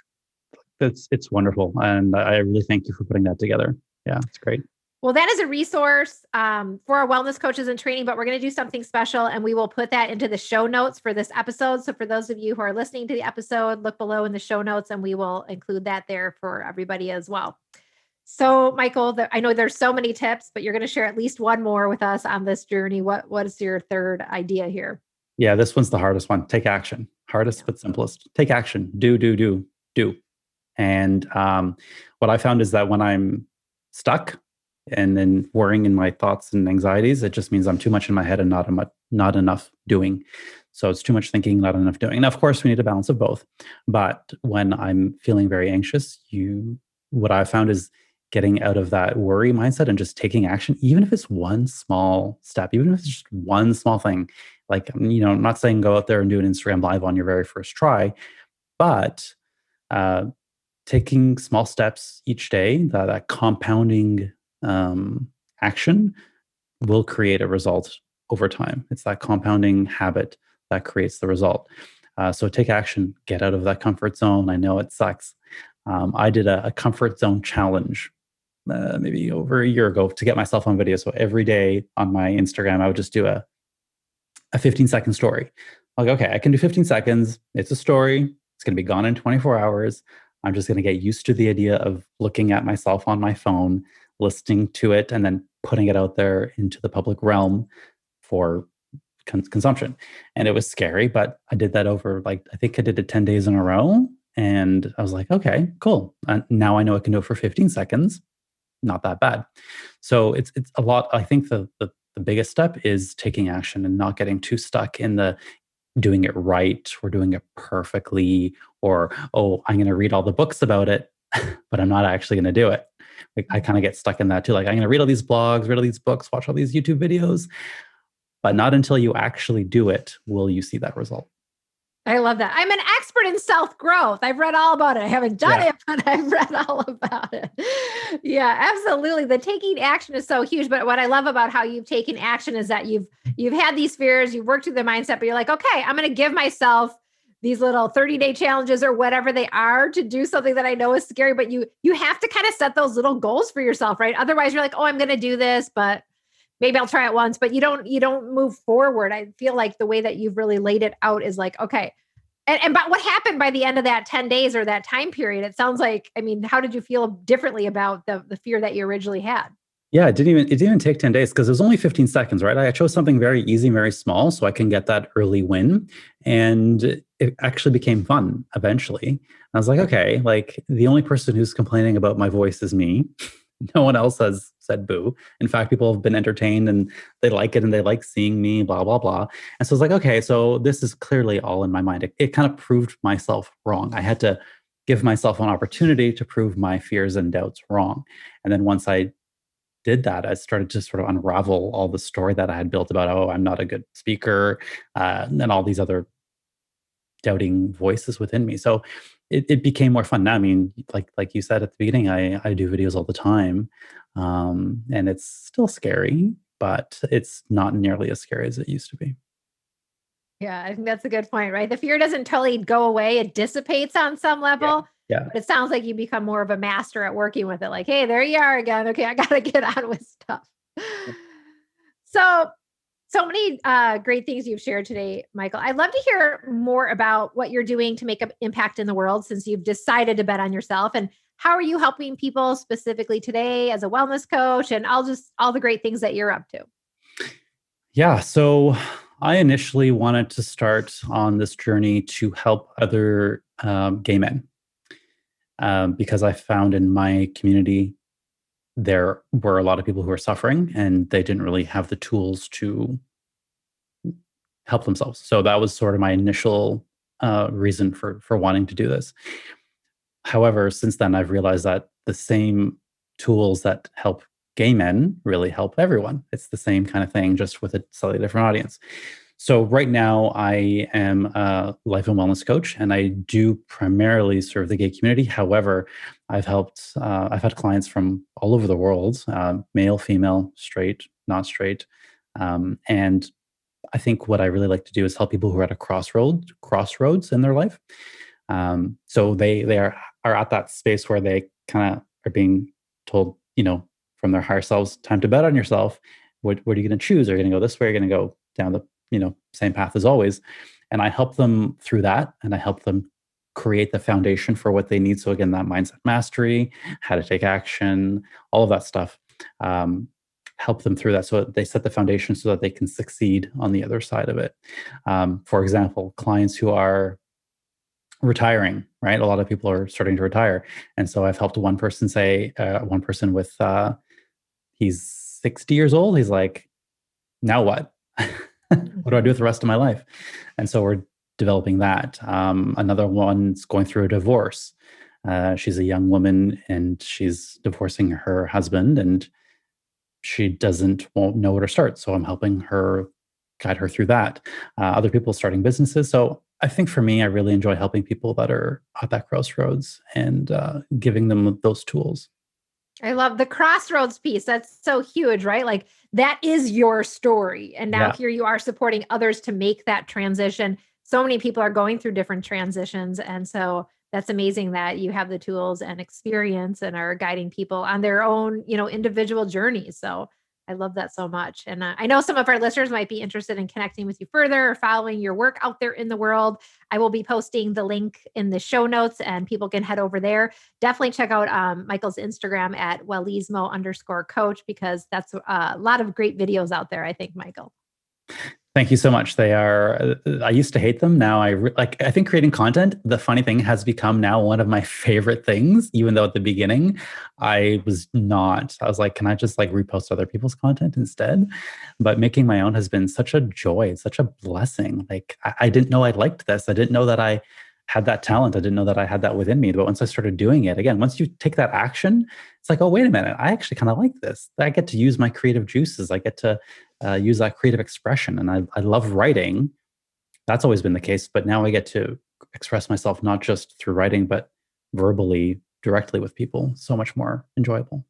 It's wonderful. And I really thank you for putting that together. Yeah, it's great. Well, that is a resource for our wellness coaches in training, but we're going to do something special and we will put that into the show notes for this episode. So for those of you who are listening to the episode, look below in the show notes and we will include that there for everybody as well. So Michael, I know there's so many tips, but you're going to share at least one more with us on this journey. What is your third idea here? Yeah, this one's the hardest one. Take action. Hardest, but simplest. Take action. Do. And what I found is that when I'm stuck and then worrying in my thoughts and anxieties, it just means I'm too much in my head and not enough doing. So it's too much thinking, not enough doing. And of course, we need a balance of both. But when I'm feeling very anxious, what I found is getting out of that worry mindset and just taking action, even if it's one small step, even if it's just one small thing. Like, I'm not saying go out there and do an Instagram live on your very first try, but taking small steps each day, that compounding action will create a result over time. It's that compounding habit that creates the result. So take action, get out of that comfort zone. I know it sucks. I did a comfort zone challenge maybe over a year ago to get myself on video. So every day on my Instagram, I would just do a 15-second story. Like, okay, I can do 15 seconds. It's a story. It's going to be gone in 24 hours. I'm just going to get used to the idea of looking at myself on my phone, listening to it, and then putting it out there into the public realm for consumption. And it was scary, but I did that over, I think I did it 10 days in a row. And I was like, okay, cool. And now I know I can do it for 15 seconds. Not that bad. So it's a lot. I think the biggest step is taking action and not getting too stuck in the doing it right or doing it perfectly, or, oh, I'm going to read all the books about it, but I'm not actually going to do it. I kind of get stuck in that too. Like, I'm going to read all these blogs, read all these books, watch all these YouTube videos, but not until you actually do it will you see that result. I love that. I'm an expert in self-growth. I've read all about it. I haven't done it, but I've read all about it. Yeah, absolutely. The taking action is so huge. But what I love about how you've taken action is that you've had these fears, you've worked through the mindset, but you're like, okay, I'm going to give myself these little 30-day challenges or whatever they are to do something that I know is scary. But you have to kind of set those little goals for yourself, right? Otherwise, you're like, oh, I'm going to do this, but maybe I'll try it once, but you don't move forward. I feel like the way that you've really laid it out is like, okay. And but what happened by the end of that 10 days or that time period? It sounds like, how did you feel differently about the fear that you originally had? Yeah, it didn't even take 10 days because it was only 15 seconds, right? I chose something very easy, very small, so I can get that early win. And it actually became fun eventually. I was like, okay, the only person who's complaining about my voice is me. No one else has said boo. In fact, people have been entertained and they like it and they like seeing me, blah, blah, blah. And so it's like, okay, so this is clearly all in my mind. It kind of proved myself wrong. I had to give myself an opportunity to prove my fears and doubts wrong. And then once I did that, I started to sort of unravel all the story that I had built about, oh, I'm not a good speaker, and all these other doubting voices within me. So it became more fun. Now, like you said at the beginning, I do videos all the time, and it's still scary, but it's not nearly as scary as it used to be. Yeah, I think that's a good point, right? The fear doesn't totally go away. It dissipates on some level. Yeah. But it sounds like you become more of a master at working with it. Like, hey, there you are again. Okay, I got to get on with stuff. So many great things you've shared today, Michael. I'd love to hear more about what you're doing to make an impact in the world since you've decided to bet on yourself. And how are you helping people specifically today as a wellness coach and all the great things that you're up to? Yeah. So I initially wanted to start on this journey to help other gay men. because I found in my community there were a lot of people who were suffering and they didn't really have the tools to help themselves. So that was sort of my initial reason for wanting to do this. However, since then, I've realized that the same tools that help gay men really help everyone. It's the same kind of thing, just with a slightly different audience. So right now, I am a life and wellness coach, and I do primarily serve the gay community. However, I've had clients from all over the world, male, female, straight, not straight. And I think what I really like to do is help people who are at a crossroads in their life. So they are at that space where they kind of are being told, from their higher selves, time to bet on yourself. What are you going to choose? Are you going to go this way? Are you going to go down the same path as always? And I help them through that, and I help them create the foundation for what they need. So again, that mindset mastery, how to take action, all of that stuff. Help them through that so they set the foundation so that they can succeed on the other side of it. For example, clients who are retiring, right? A lot of people are starting to retire. And so I've helped one person with, he's 60 years old. He's like, now what? What do I do with the rest of my life? And so we're developing that. Another one's going through a divorce. She's a young woman and she's divorcing her husband, and she won't know where to start. So I'm helping her, guide her through that. Other people starting businesses. So I think for me, I really enjoy helping people that are at that crossroads and giving them those tools. I love the crossroads piece. That's so huge, right? Like that is your story. And now here you are supporting others to make that transition. So many people are going through different transitions. And so that's amazing that you have the tools and experience and are guiding people on their own, individual journeys. So I love that so much. And I know some of our listeners might be interested in connecting with you further or following your work out there in the world. I will be posting the link in the show notes and people can head over there. Definitely check out Michael's Instagram at wellismo_coach, because that's a lot of great videos out there, I think, Michael. Thank you so much. They are, I used to hate them. Now I think creating content, the funny thing, has become now one of my favorite things, even though at the beginning I was like, can I just repost other people's content instead? But making my own has been such a joy. It's such a blessing. I didn't know I liked this. I didn't know that I had that talent. I didn't know that I had that within me. But once I started doing it, again, once you take that action, it's like, oh, wait a minute, I actually kind of like this. I get to use my creative juices. I get to use that creative expression. And I love writing. That's always been the case. But now I get to express myself not just through writing, but verbally, directly with people. So much more enjoyable.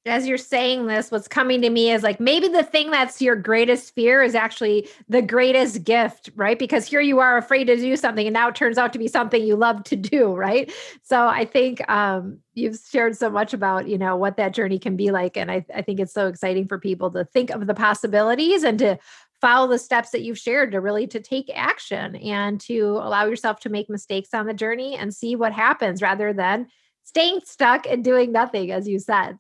As you're saying this, what's coming to me is maybe the thing that's your greatest fear is actually the greatest gift, right? Because here you are afraid to do something and now it turns out to be something you love to do, right? So I think you've shared so much about, what that journey can be like. And I think it's so exciting for people to think of the possibilities and to follow the steps that you've shared to take action and to allow yourself to make mistakes on the journey and see what happens rather than staying stuck and doing nothing, as you said.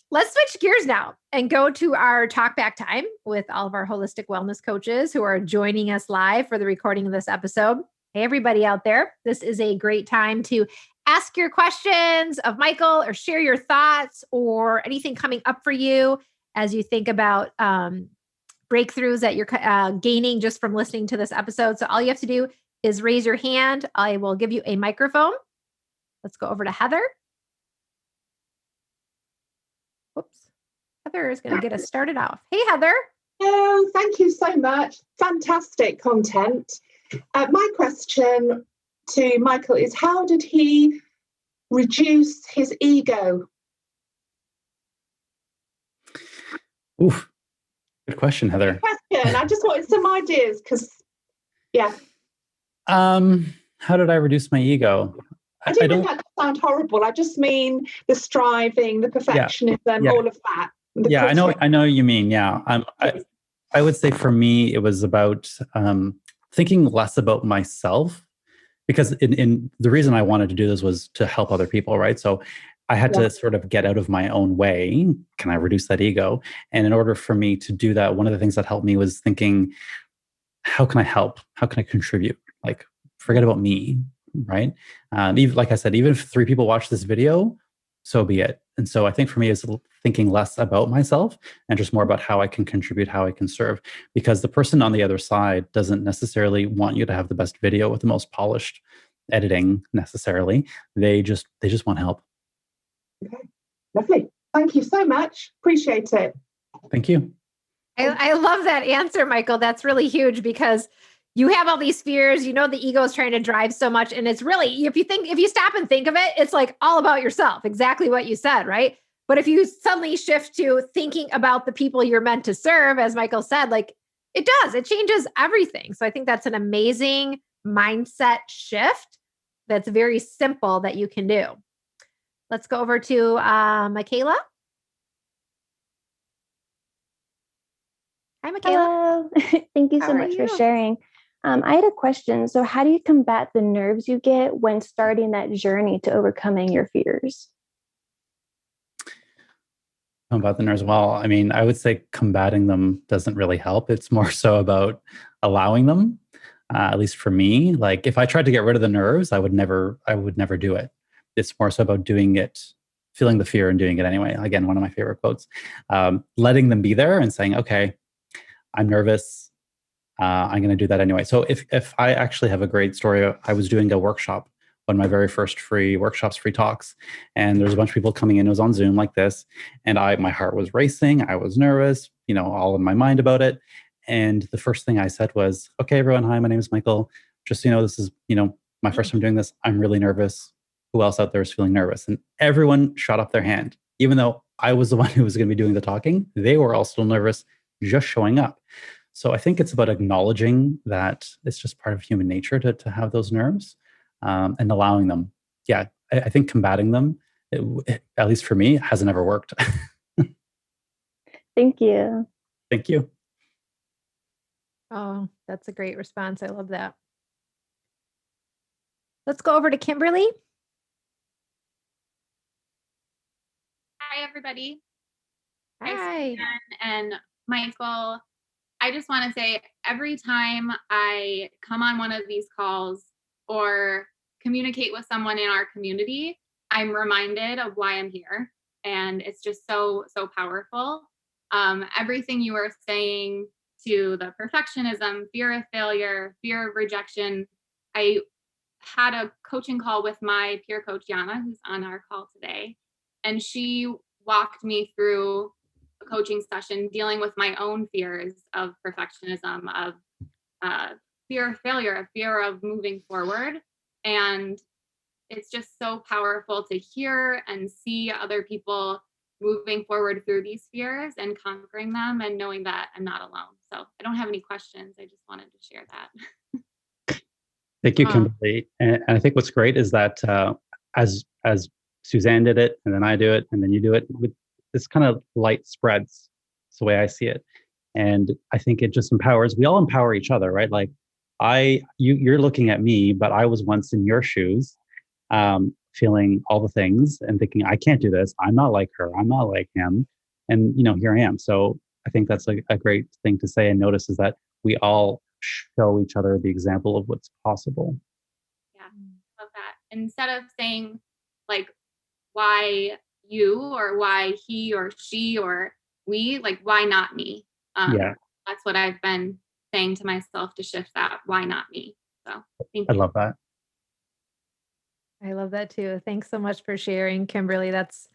Let's switch gears now and go to our Talkback Time with all of our holistic wellness coaches who are joining us live for the recording of this episode. Hey, everybody out there. This is a great time to ask your questions of Michael or share your thoughts or anything coming up for you as you think about breakthroughs that you're gaining just from listening to this episode. So all you have to do is raise your hand. I will give you a microphone. Let's go over to Heather. Whoops. Heather is going to get us started off. Hey, Heather. Oh, thank you so much. Fantastic content. My question to Michael is, how did he reduce his ego? Oof. Good question, Heather. Good question. I just wanted some ideas because, yeah. How did I reduce my ego? I don't mean that to sound horrible. I just mean the striving, the perfectionism, all of that. I know what you mean. Yeah. I would say for me, it was about thinking less about myself, because in the reason I wanted to do this was to help other people, right? So I had to sort of get out of my own way. Can I reduce that ego? And in order for me to do that, one of the things that helped me was thinking, how can I help? How can I contribute? Forget about me. right? Even like I said, even if 3 people watch this video, so be it. And so I think for me, it's thinking less about myself and just more about how I can contribute, how I can serve, because the person on the other side doesn't necessarily want you to have the best video with the most polished editing necessarily. They just want help. Okay, lovely. Thank you so much. Appreciate it. Thank you. I love that answer, Michael. That's really huge because you have all these fears. You know, the ego is trying to drive so much. And it's really, if you stop and think of it, it's like all about yourself, exactly what you said, right? But if you suddenly shift to thinking about the people you're meant to serve, as Michael said, like it changes everything. So I think that's an amazing mindset shift that's very simple that you can do. Let's go over to Michaela. Hi, Michaela. Hello. Thank you so much for sharing. I had a question. So how do you combat the nerves you get when starting that journey to overcoming your fears? About the nerves, well, I mean, I would say combating them doesn't really help. It's more so about allowing them. At least for me, like if I tried to get rid of the nerves, I would never do it. It's more so about doing it, feeling the fear and doing it anyway. Again, one of my favorite quotes, letting them be there and saying, okay, I'm nervous. I'm going to do that anyway. So if I actually have a great story, I was doing a workshop, one of my very first free workshops, free talks, and there's a bunch of people coming in. It was on Zoom like this, and my heart was racing. I was nervous, all in my mind about it. And the first thing I said was, "Okay, everyone, hi, my name is Michael. Just this is my first time doing this. I'm really nervous. Who else out there is feeling nervous?" And everyone shot up their hand, even though I was the one who was going to be doing the talking. They were all still nervous, just showing up. So I think it's about acknowledging that it's just part of human nature to have those nerves, and allowing them. Yeah, I think combating them, at least for me, hasn't ever worked. Thank you. Thank you. Oh, that's a great response. I love that. Let's go over to Kimberly. Hi, everybody. Hi. Suzanne and Michael. I just want to say every time I come on one of these calls or communicate with someone in our community, I'm reminded of why I'm here. And it's just so powerful. Everything you were saying to the perfectionism, fear of failure, fear of rejection. I had a coaching call with my peer coach, Yana, who's on our call today. And she walked me through a coaching session dealing with my own fears of perfectionism, of fear of failure, of fear of moving forward. And it's just so powerful to hear and see other people moving forward through these fears and conquering them and knowing that I'm not alone. So I don't have any questions. I just wanted to share that. Thank you, Kimberly. And I think what's great is that as Suzanne did it, and then I do it, and then you do it, with this kind of light spreads. It's the way I see it. And I think it just empowers, we all empower each other, right? Like you're looking at me, but I was once in your shoes, feeling all the things and thinking, I can't do this. I'm not like her. I'm not like him. And, here I am. So I think that's a great thing to say and notice, is that we all show each other the example of what's possible. Yeah, love that. Instead of saying like, why you, or why he or she or we, like, why not me? Yeah. That's what I've been saying to myself to shift that. Why not me? So thank I you. love that. I love that too. Thanks so much for sharing, Kimberly. That's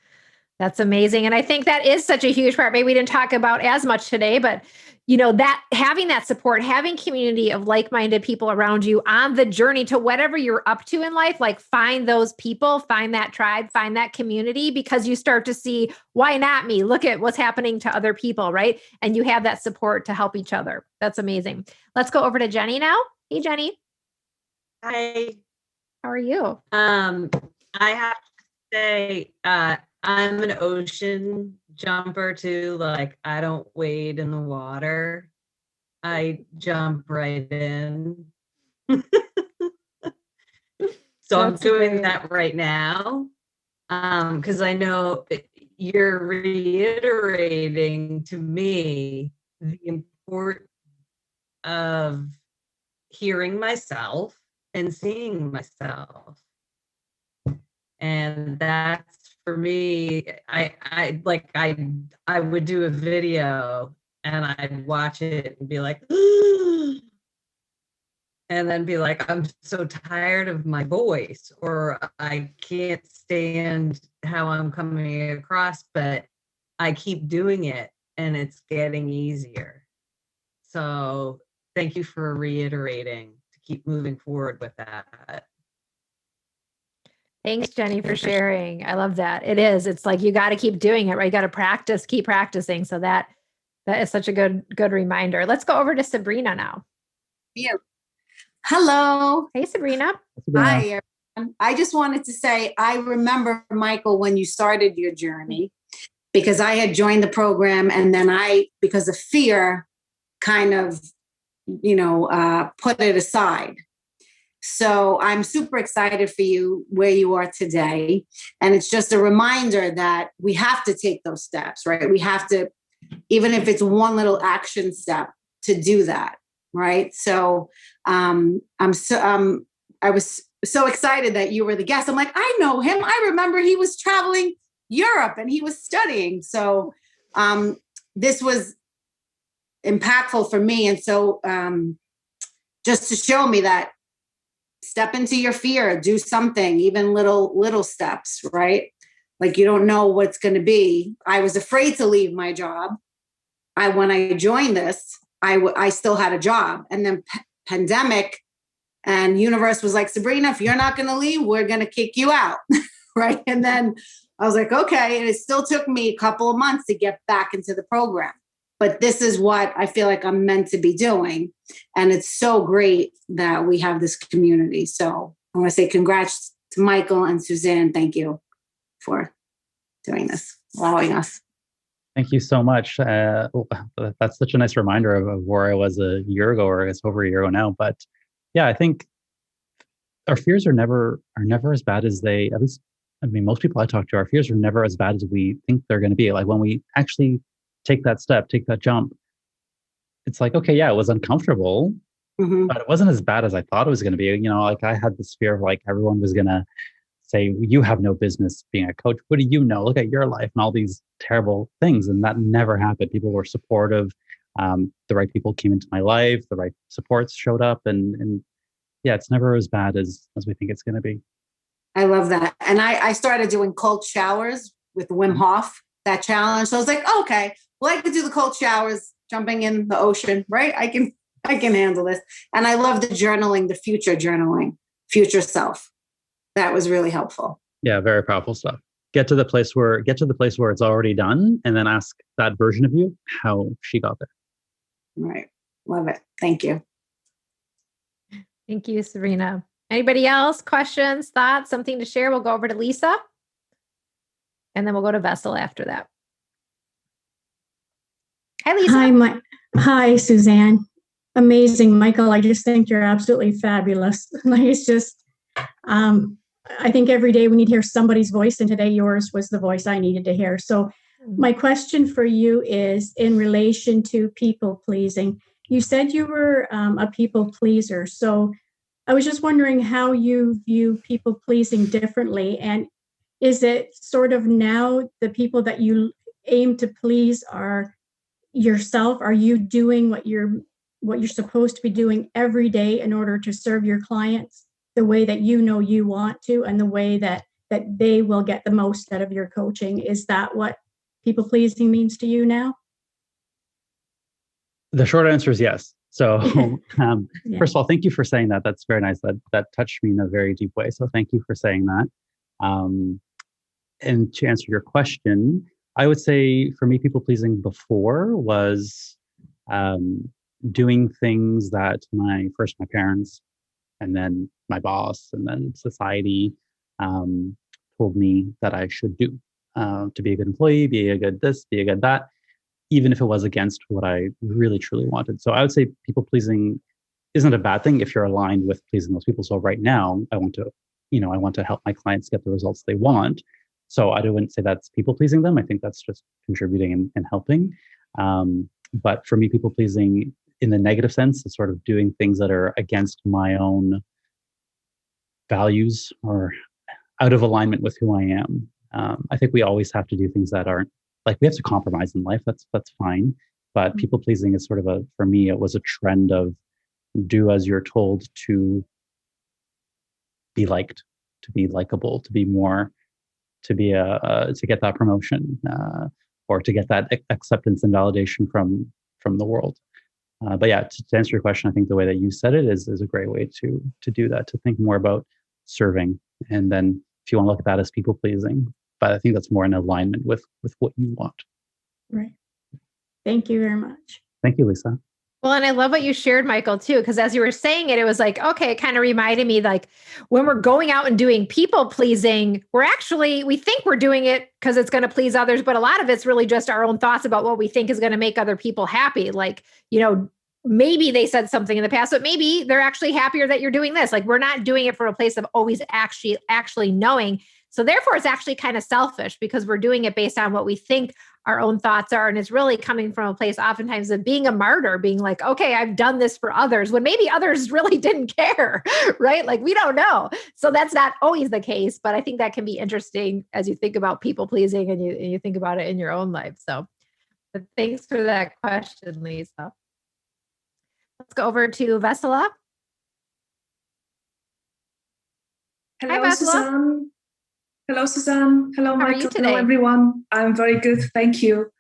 amazing. And I think that is such a huge part. Maybe we didn't talk about as much today, but that having that support, having community of like-minded people around you on the journey to whatever you're up to in life, like find those people, find that tribe, find that community, because you start to see, why not me? Look at what's happening to other people, right? And you have that support to help each other. That's amazing. Let's go over to Jenny now. Hey, Jenny. Hi. How are you? I have to say, I'm an ocean jumper too. Like, I don't wade in the water. I jump right in. So I'm doing that right now. Because I know you're reiterating to me the importance of hearing myself and seeing myself. And that's for me, I would do a video and I'd watch it and be like, and then be like, I'm so tired of my voice, or I can't stand how I'm coming across, but I keep doing it and it's getting easier. So thank you for reiterating to keep moving forward with that. Thanks, Jenny, for sharing. I love that. It is. It's like you got to keep doing it, right? You got to practice, keep practicing. So that is such a good reminder. Let's go over to Sabrina now. Yeah. Hello. Hey, Sabrina. Hi, everyone. I just wanted to say I remember, Michael, when you started your journey, because I had joined the program and then because of fear, kind of, put it aside. So I'm super excited for you where you are today. And it's just a reminder that we have to take those steps, right? We have to, even if it's one little action step, to do that, right? So I was so excited that you were the guest. I'm like, I know him. I remember he was traveling Europe and he was studying. So this was impactful for me. And so just to show me that step into your fear, do something, even little steps, right? Like you don't know what's going to be. I was afraid to leave my job. When I joined this, I still had a job, and then pandemic and universe was like, Sabrina, if you're not going to leave, we're going to kick you out. Right. And then I was like, okay. And it still took me a couple of months to get back into the program. But this is what I feel like I'm meant to be doing. And it's so great that we have this community. So I want to say congrats to Michael and Suzanne. Thank you for doing this, allowing us. Thank you so much. That's such a nice reminder of where I was a year ago, or I guess over a year ago now. But yeah, I think our fears are never as bad as they, at least, I mean, most people I talk to, our fears are never as bad as we think they're going to be. Like when we actually take that step, take that jump, it's like, okay, yeah, it was uncomfortable, but it wasn't as bad as I thought it was going to be. Like I had this fear of like everyone was going to say, you have no business being a coach. What do you know? Look at your life and all these terrible things. And that never happened. People were supportive. The right people came into my life. The right supports showed up. And yeah, it's never as bad as we think it's going to be. I love that. And I started doing cold showers with Wim Hof, that challenge. So I was like, oh, okay, well, I could do the cold showers, jumping in the ocean, right? I can handle this. And I love the journaling, the future journaling, future self. That was really helpful. Yeah, very powerful stuff. Get to the place where it's already done, and then ask that version of you how she got there. Right. Love it. Thank you. Thank you, Sabrina. Anybody else? Questions, thoughts, something to share? We'll go over to Lisa. And then we'll go to Vessel after that. Hi, Lisa. Hi, Suzanne. Amazing. Michael, I just think you're absolutely fabulous. Like it's just, I think every day we need to hear somebody's voice, and today yours was the voice I needed to hear. So my question for you is in relation to people pleasing. You said you were a people pleaser. So I was just wondering how you view people pleasing differently. And is it sort of now the people that you aim to please are yourself? Are you doing what you're supposed to be doing every day in order to serve your clients the way that you know you want to, and the way that they will get the most out of your coaching? Is that what people pleasing means to you now? The short answer is yes. So Yeah. First of all, thank you for saying that. That's very nice. That touched me in a very deep way. So thank you for saying that. And to answer your question, I would say for me, people pleasing before was doing things that my parents, and then my boss, and then society told me that I should do to be a good employee, be a good this, be a good that, even if it was against what I really, truly wanted. So I would say people pleasing isn't a bad thing if you're aligned with pleasing those people. So right now, I want to help my clients get the results they want. So I wouldn't say that's people pleasing them. I think that's just contributing and helping. But for me, people pleasing in the negative sense is sort of doing things that are against my own values or out of alignment with who I am. I think we always have to do things that aren't like we have to compromise in life. That's fine. But people pleasing is sort of for me, it was a trend of do as you're told to be liked, to be likable, to be more, to be to get that promotion or to get that acceptance and validation from the world. But yeah, to answer your question, I think the way that you said it is a great way to do that, to think more about serving. And then if you want to look at that as people pleasing, but I think that's more in alignment with what you want. Right. Thank you very much. Thank you, Lisa. Well, and I love what you shared, Michael, too, because as you were saying it, it was like, okay, it kind of reminded me like when we're going out and doing people pleasing, we think we're doing it because it's going to please others, but a lot of it's really just our own thoughts about what we think is going to make other people happy. Like, maybe they said something in the past, but maybe they're actually happier that you're doing this. Like we're not doing it from a place of always actually knowing. So therefore, it's actually kind of selfish because we're doing it based on what we think our own thoughts are. And it's really coming from a place oftentimes of being a martyr, being like, okay, I've done this for others when maybe others really didn't care, right? Like we don't know. So that's not always the case, but I think that can be interesting as you think about people pleasing and you think about it in your own life. So but thanks for that question, Lisa. Let's go over to Vesela. Hello, Hi, Vesela. Suzanne. Hello, Suzanne. Hello, How Michael. are you today? Hello, everyone. I'm very good. Thank you.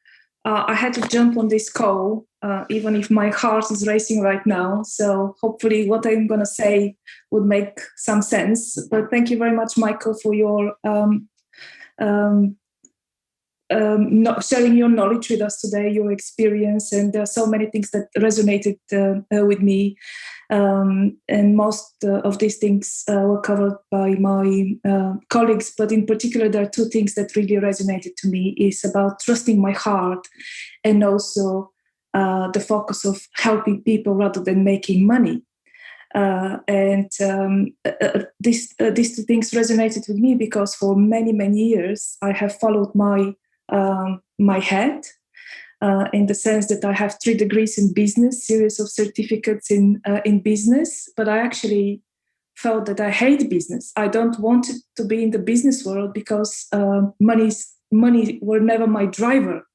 I had to jump on this call, even if my heart is racing right now. So hopefully what I'm going to say would make some sense. But thank you very much, Michael, for your sharing your knowledge with us today, your experience. And there are so many things that resonated with me. And most of these things were covered by my colleagues, but in particular, there are two things that really resonated to me is about trusting my heart and also the focus of helping people rather than making money. These two things resonated with me because for many, many years, I have followed my head. In the sense that I have 3 degrees in business, series of certificates in business, but I actually felt that I hate business. I don't want to be in the business world because money were never my driver.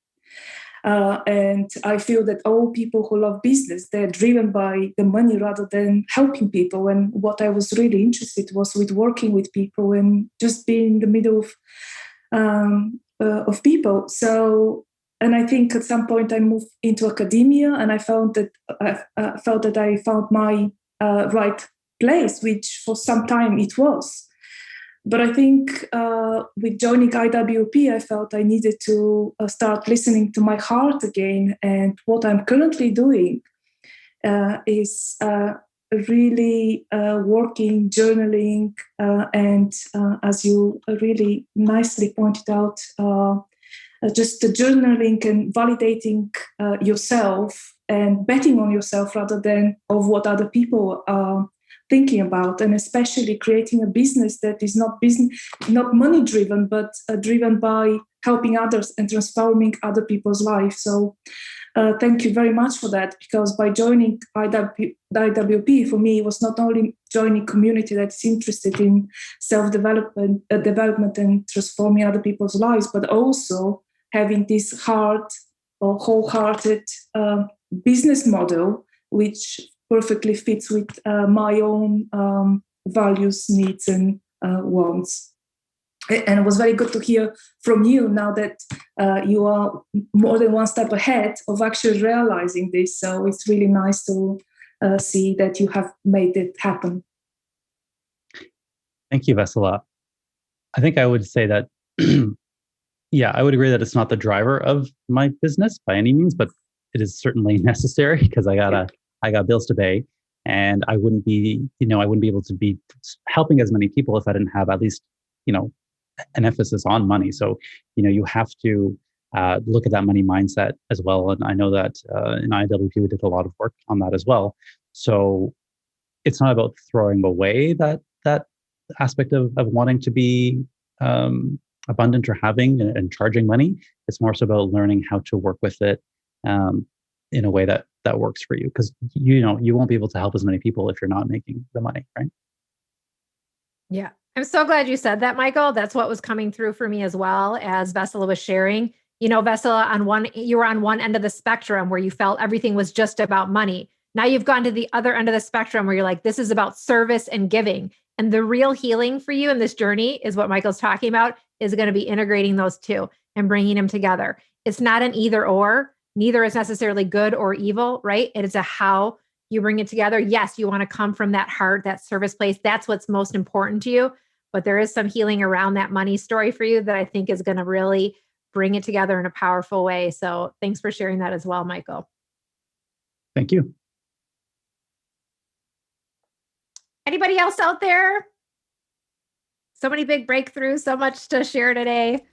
And I feel that all people who love business, they're driven by the money rather than helping people. And what I was really interested was with working with people and just being in the middle of people. So. And I think at some point I moved into academia, and I found that I felt that I found my right place, which for some time it was. But I think with joining IAWP, I felt I needed to start listening to my heart again. And what I'm currently doing is really working, journaling, and as you really nicely pointed out, just the journaling and validating yourself and betting on yourself rather than of what other people are thinking about, and especially creating a business that is not money driven, but driven by helping others and transforming other people's lives. So thank you very much for that, because by joining IAWP, for me, it was not only joining a community that's interested in self-development development and transforming other people's lives, but also having this heart or wholehearted business model, which perfectly fits with my own values, needs, and wants. And it was very good to hear from you now that you are more than one step ahead of actually realizing this. So it's really nice to see that you have made it happen. Thank you, Vesela. I think I would say that, yeah, I would agree that it's not the driver of my business by any means, but it is certainly necessary because I got bills to pay, and I wouldn't be able to be helping as many people if I didn't have at least, an emphasis on money. So, you have to look at that money mindset as well. And I know that in IAWP, we did a lot of work on that as well. So it's not about throwing away that aspect of wanting to be abundant or having and charging money. It's more so about learning how to work with it in a way that works for you, because you won't be able to help as many people if you're not making the money, right? Yeah. I'm so glad you said that, Michael. That's what was coming through for me as well as Vessela was sharing. You know, Vessela, you were on one end of the spectrum where you felt everything was just about money. Now you've gone to the other end of the spectrum where you're like, this is about service and giving. And the real healing for you in this journey is what Michael's talking about, is going to be integrating those two and bringing them together. It's not an either or. Neither is necessarily good or evil, right? It is a how you bring it together. Yes, you want to come from that heart, that service place. That's what's most important to you. But there is some healing around that money story for you that I think is going to really bring it together in a powerful way. So thanks for sharing that as well, Michael. Thank you. Anybody else out there? So many big breakthroughs, so much to share today.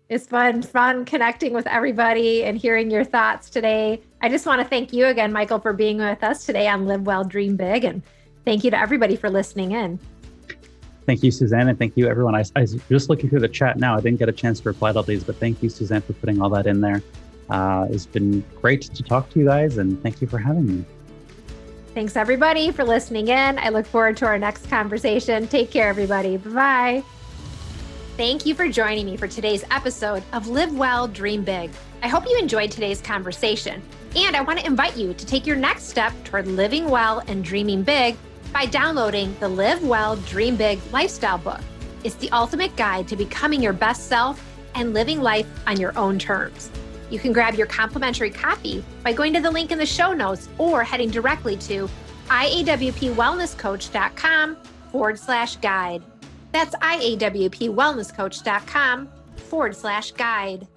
It's fun connecting with everybody and hearing your thoughts today. I just want to thank you again, Michael, for being with us today on Live Well, Dream Big. And thank you to everybody for listening in. Thank you, Suzanne, and thank you, everyone. I was just looking through the chat now. I didn't get a chance to reply to all these, but thank you, Suzanne, for putting all that in there. It's been great to talk to you guys, and thank you for having me. Thanks, everybody, for listening in. I look forward to our next conversation. Take care, everybody. Bye-bye. Thank you for joining me for today's episode of Live Well, Dream Big. I hope you enjoyed today's conversation, and I want to invite you to take your next step toward living well and dreaming big by downloading the Live Well, Dream Big lifestyle book. It's the ultimate guide to becoming your best self and living life on your own terms. You can grab your complimentary copy by going to the link in the show notes or heading directly to IAWPwellnesscoach.com/guide. That's IAWPwellnesscoach.com/guide.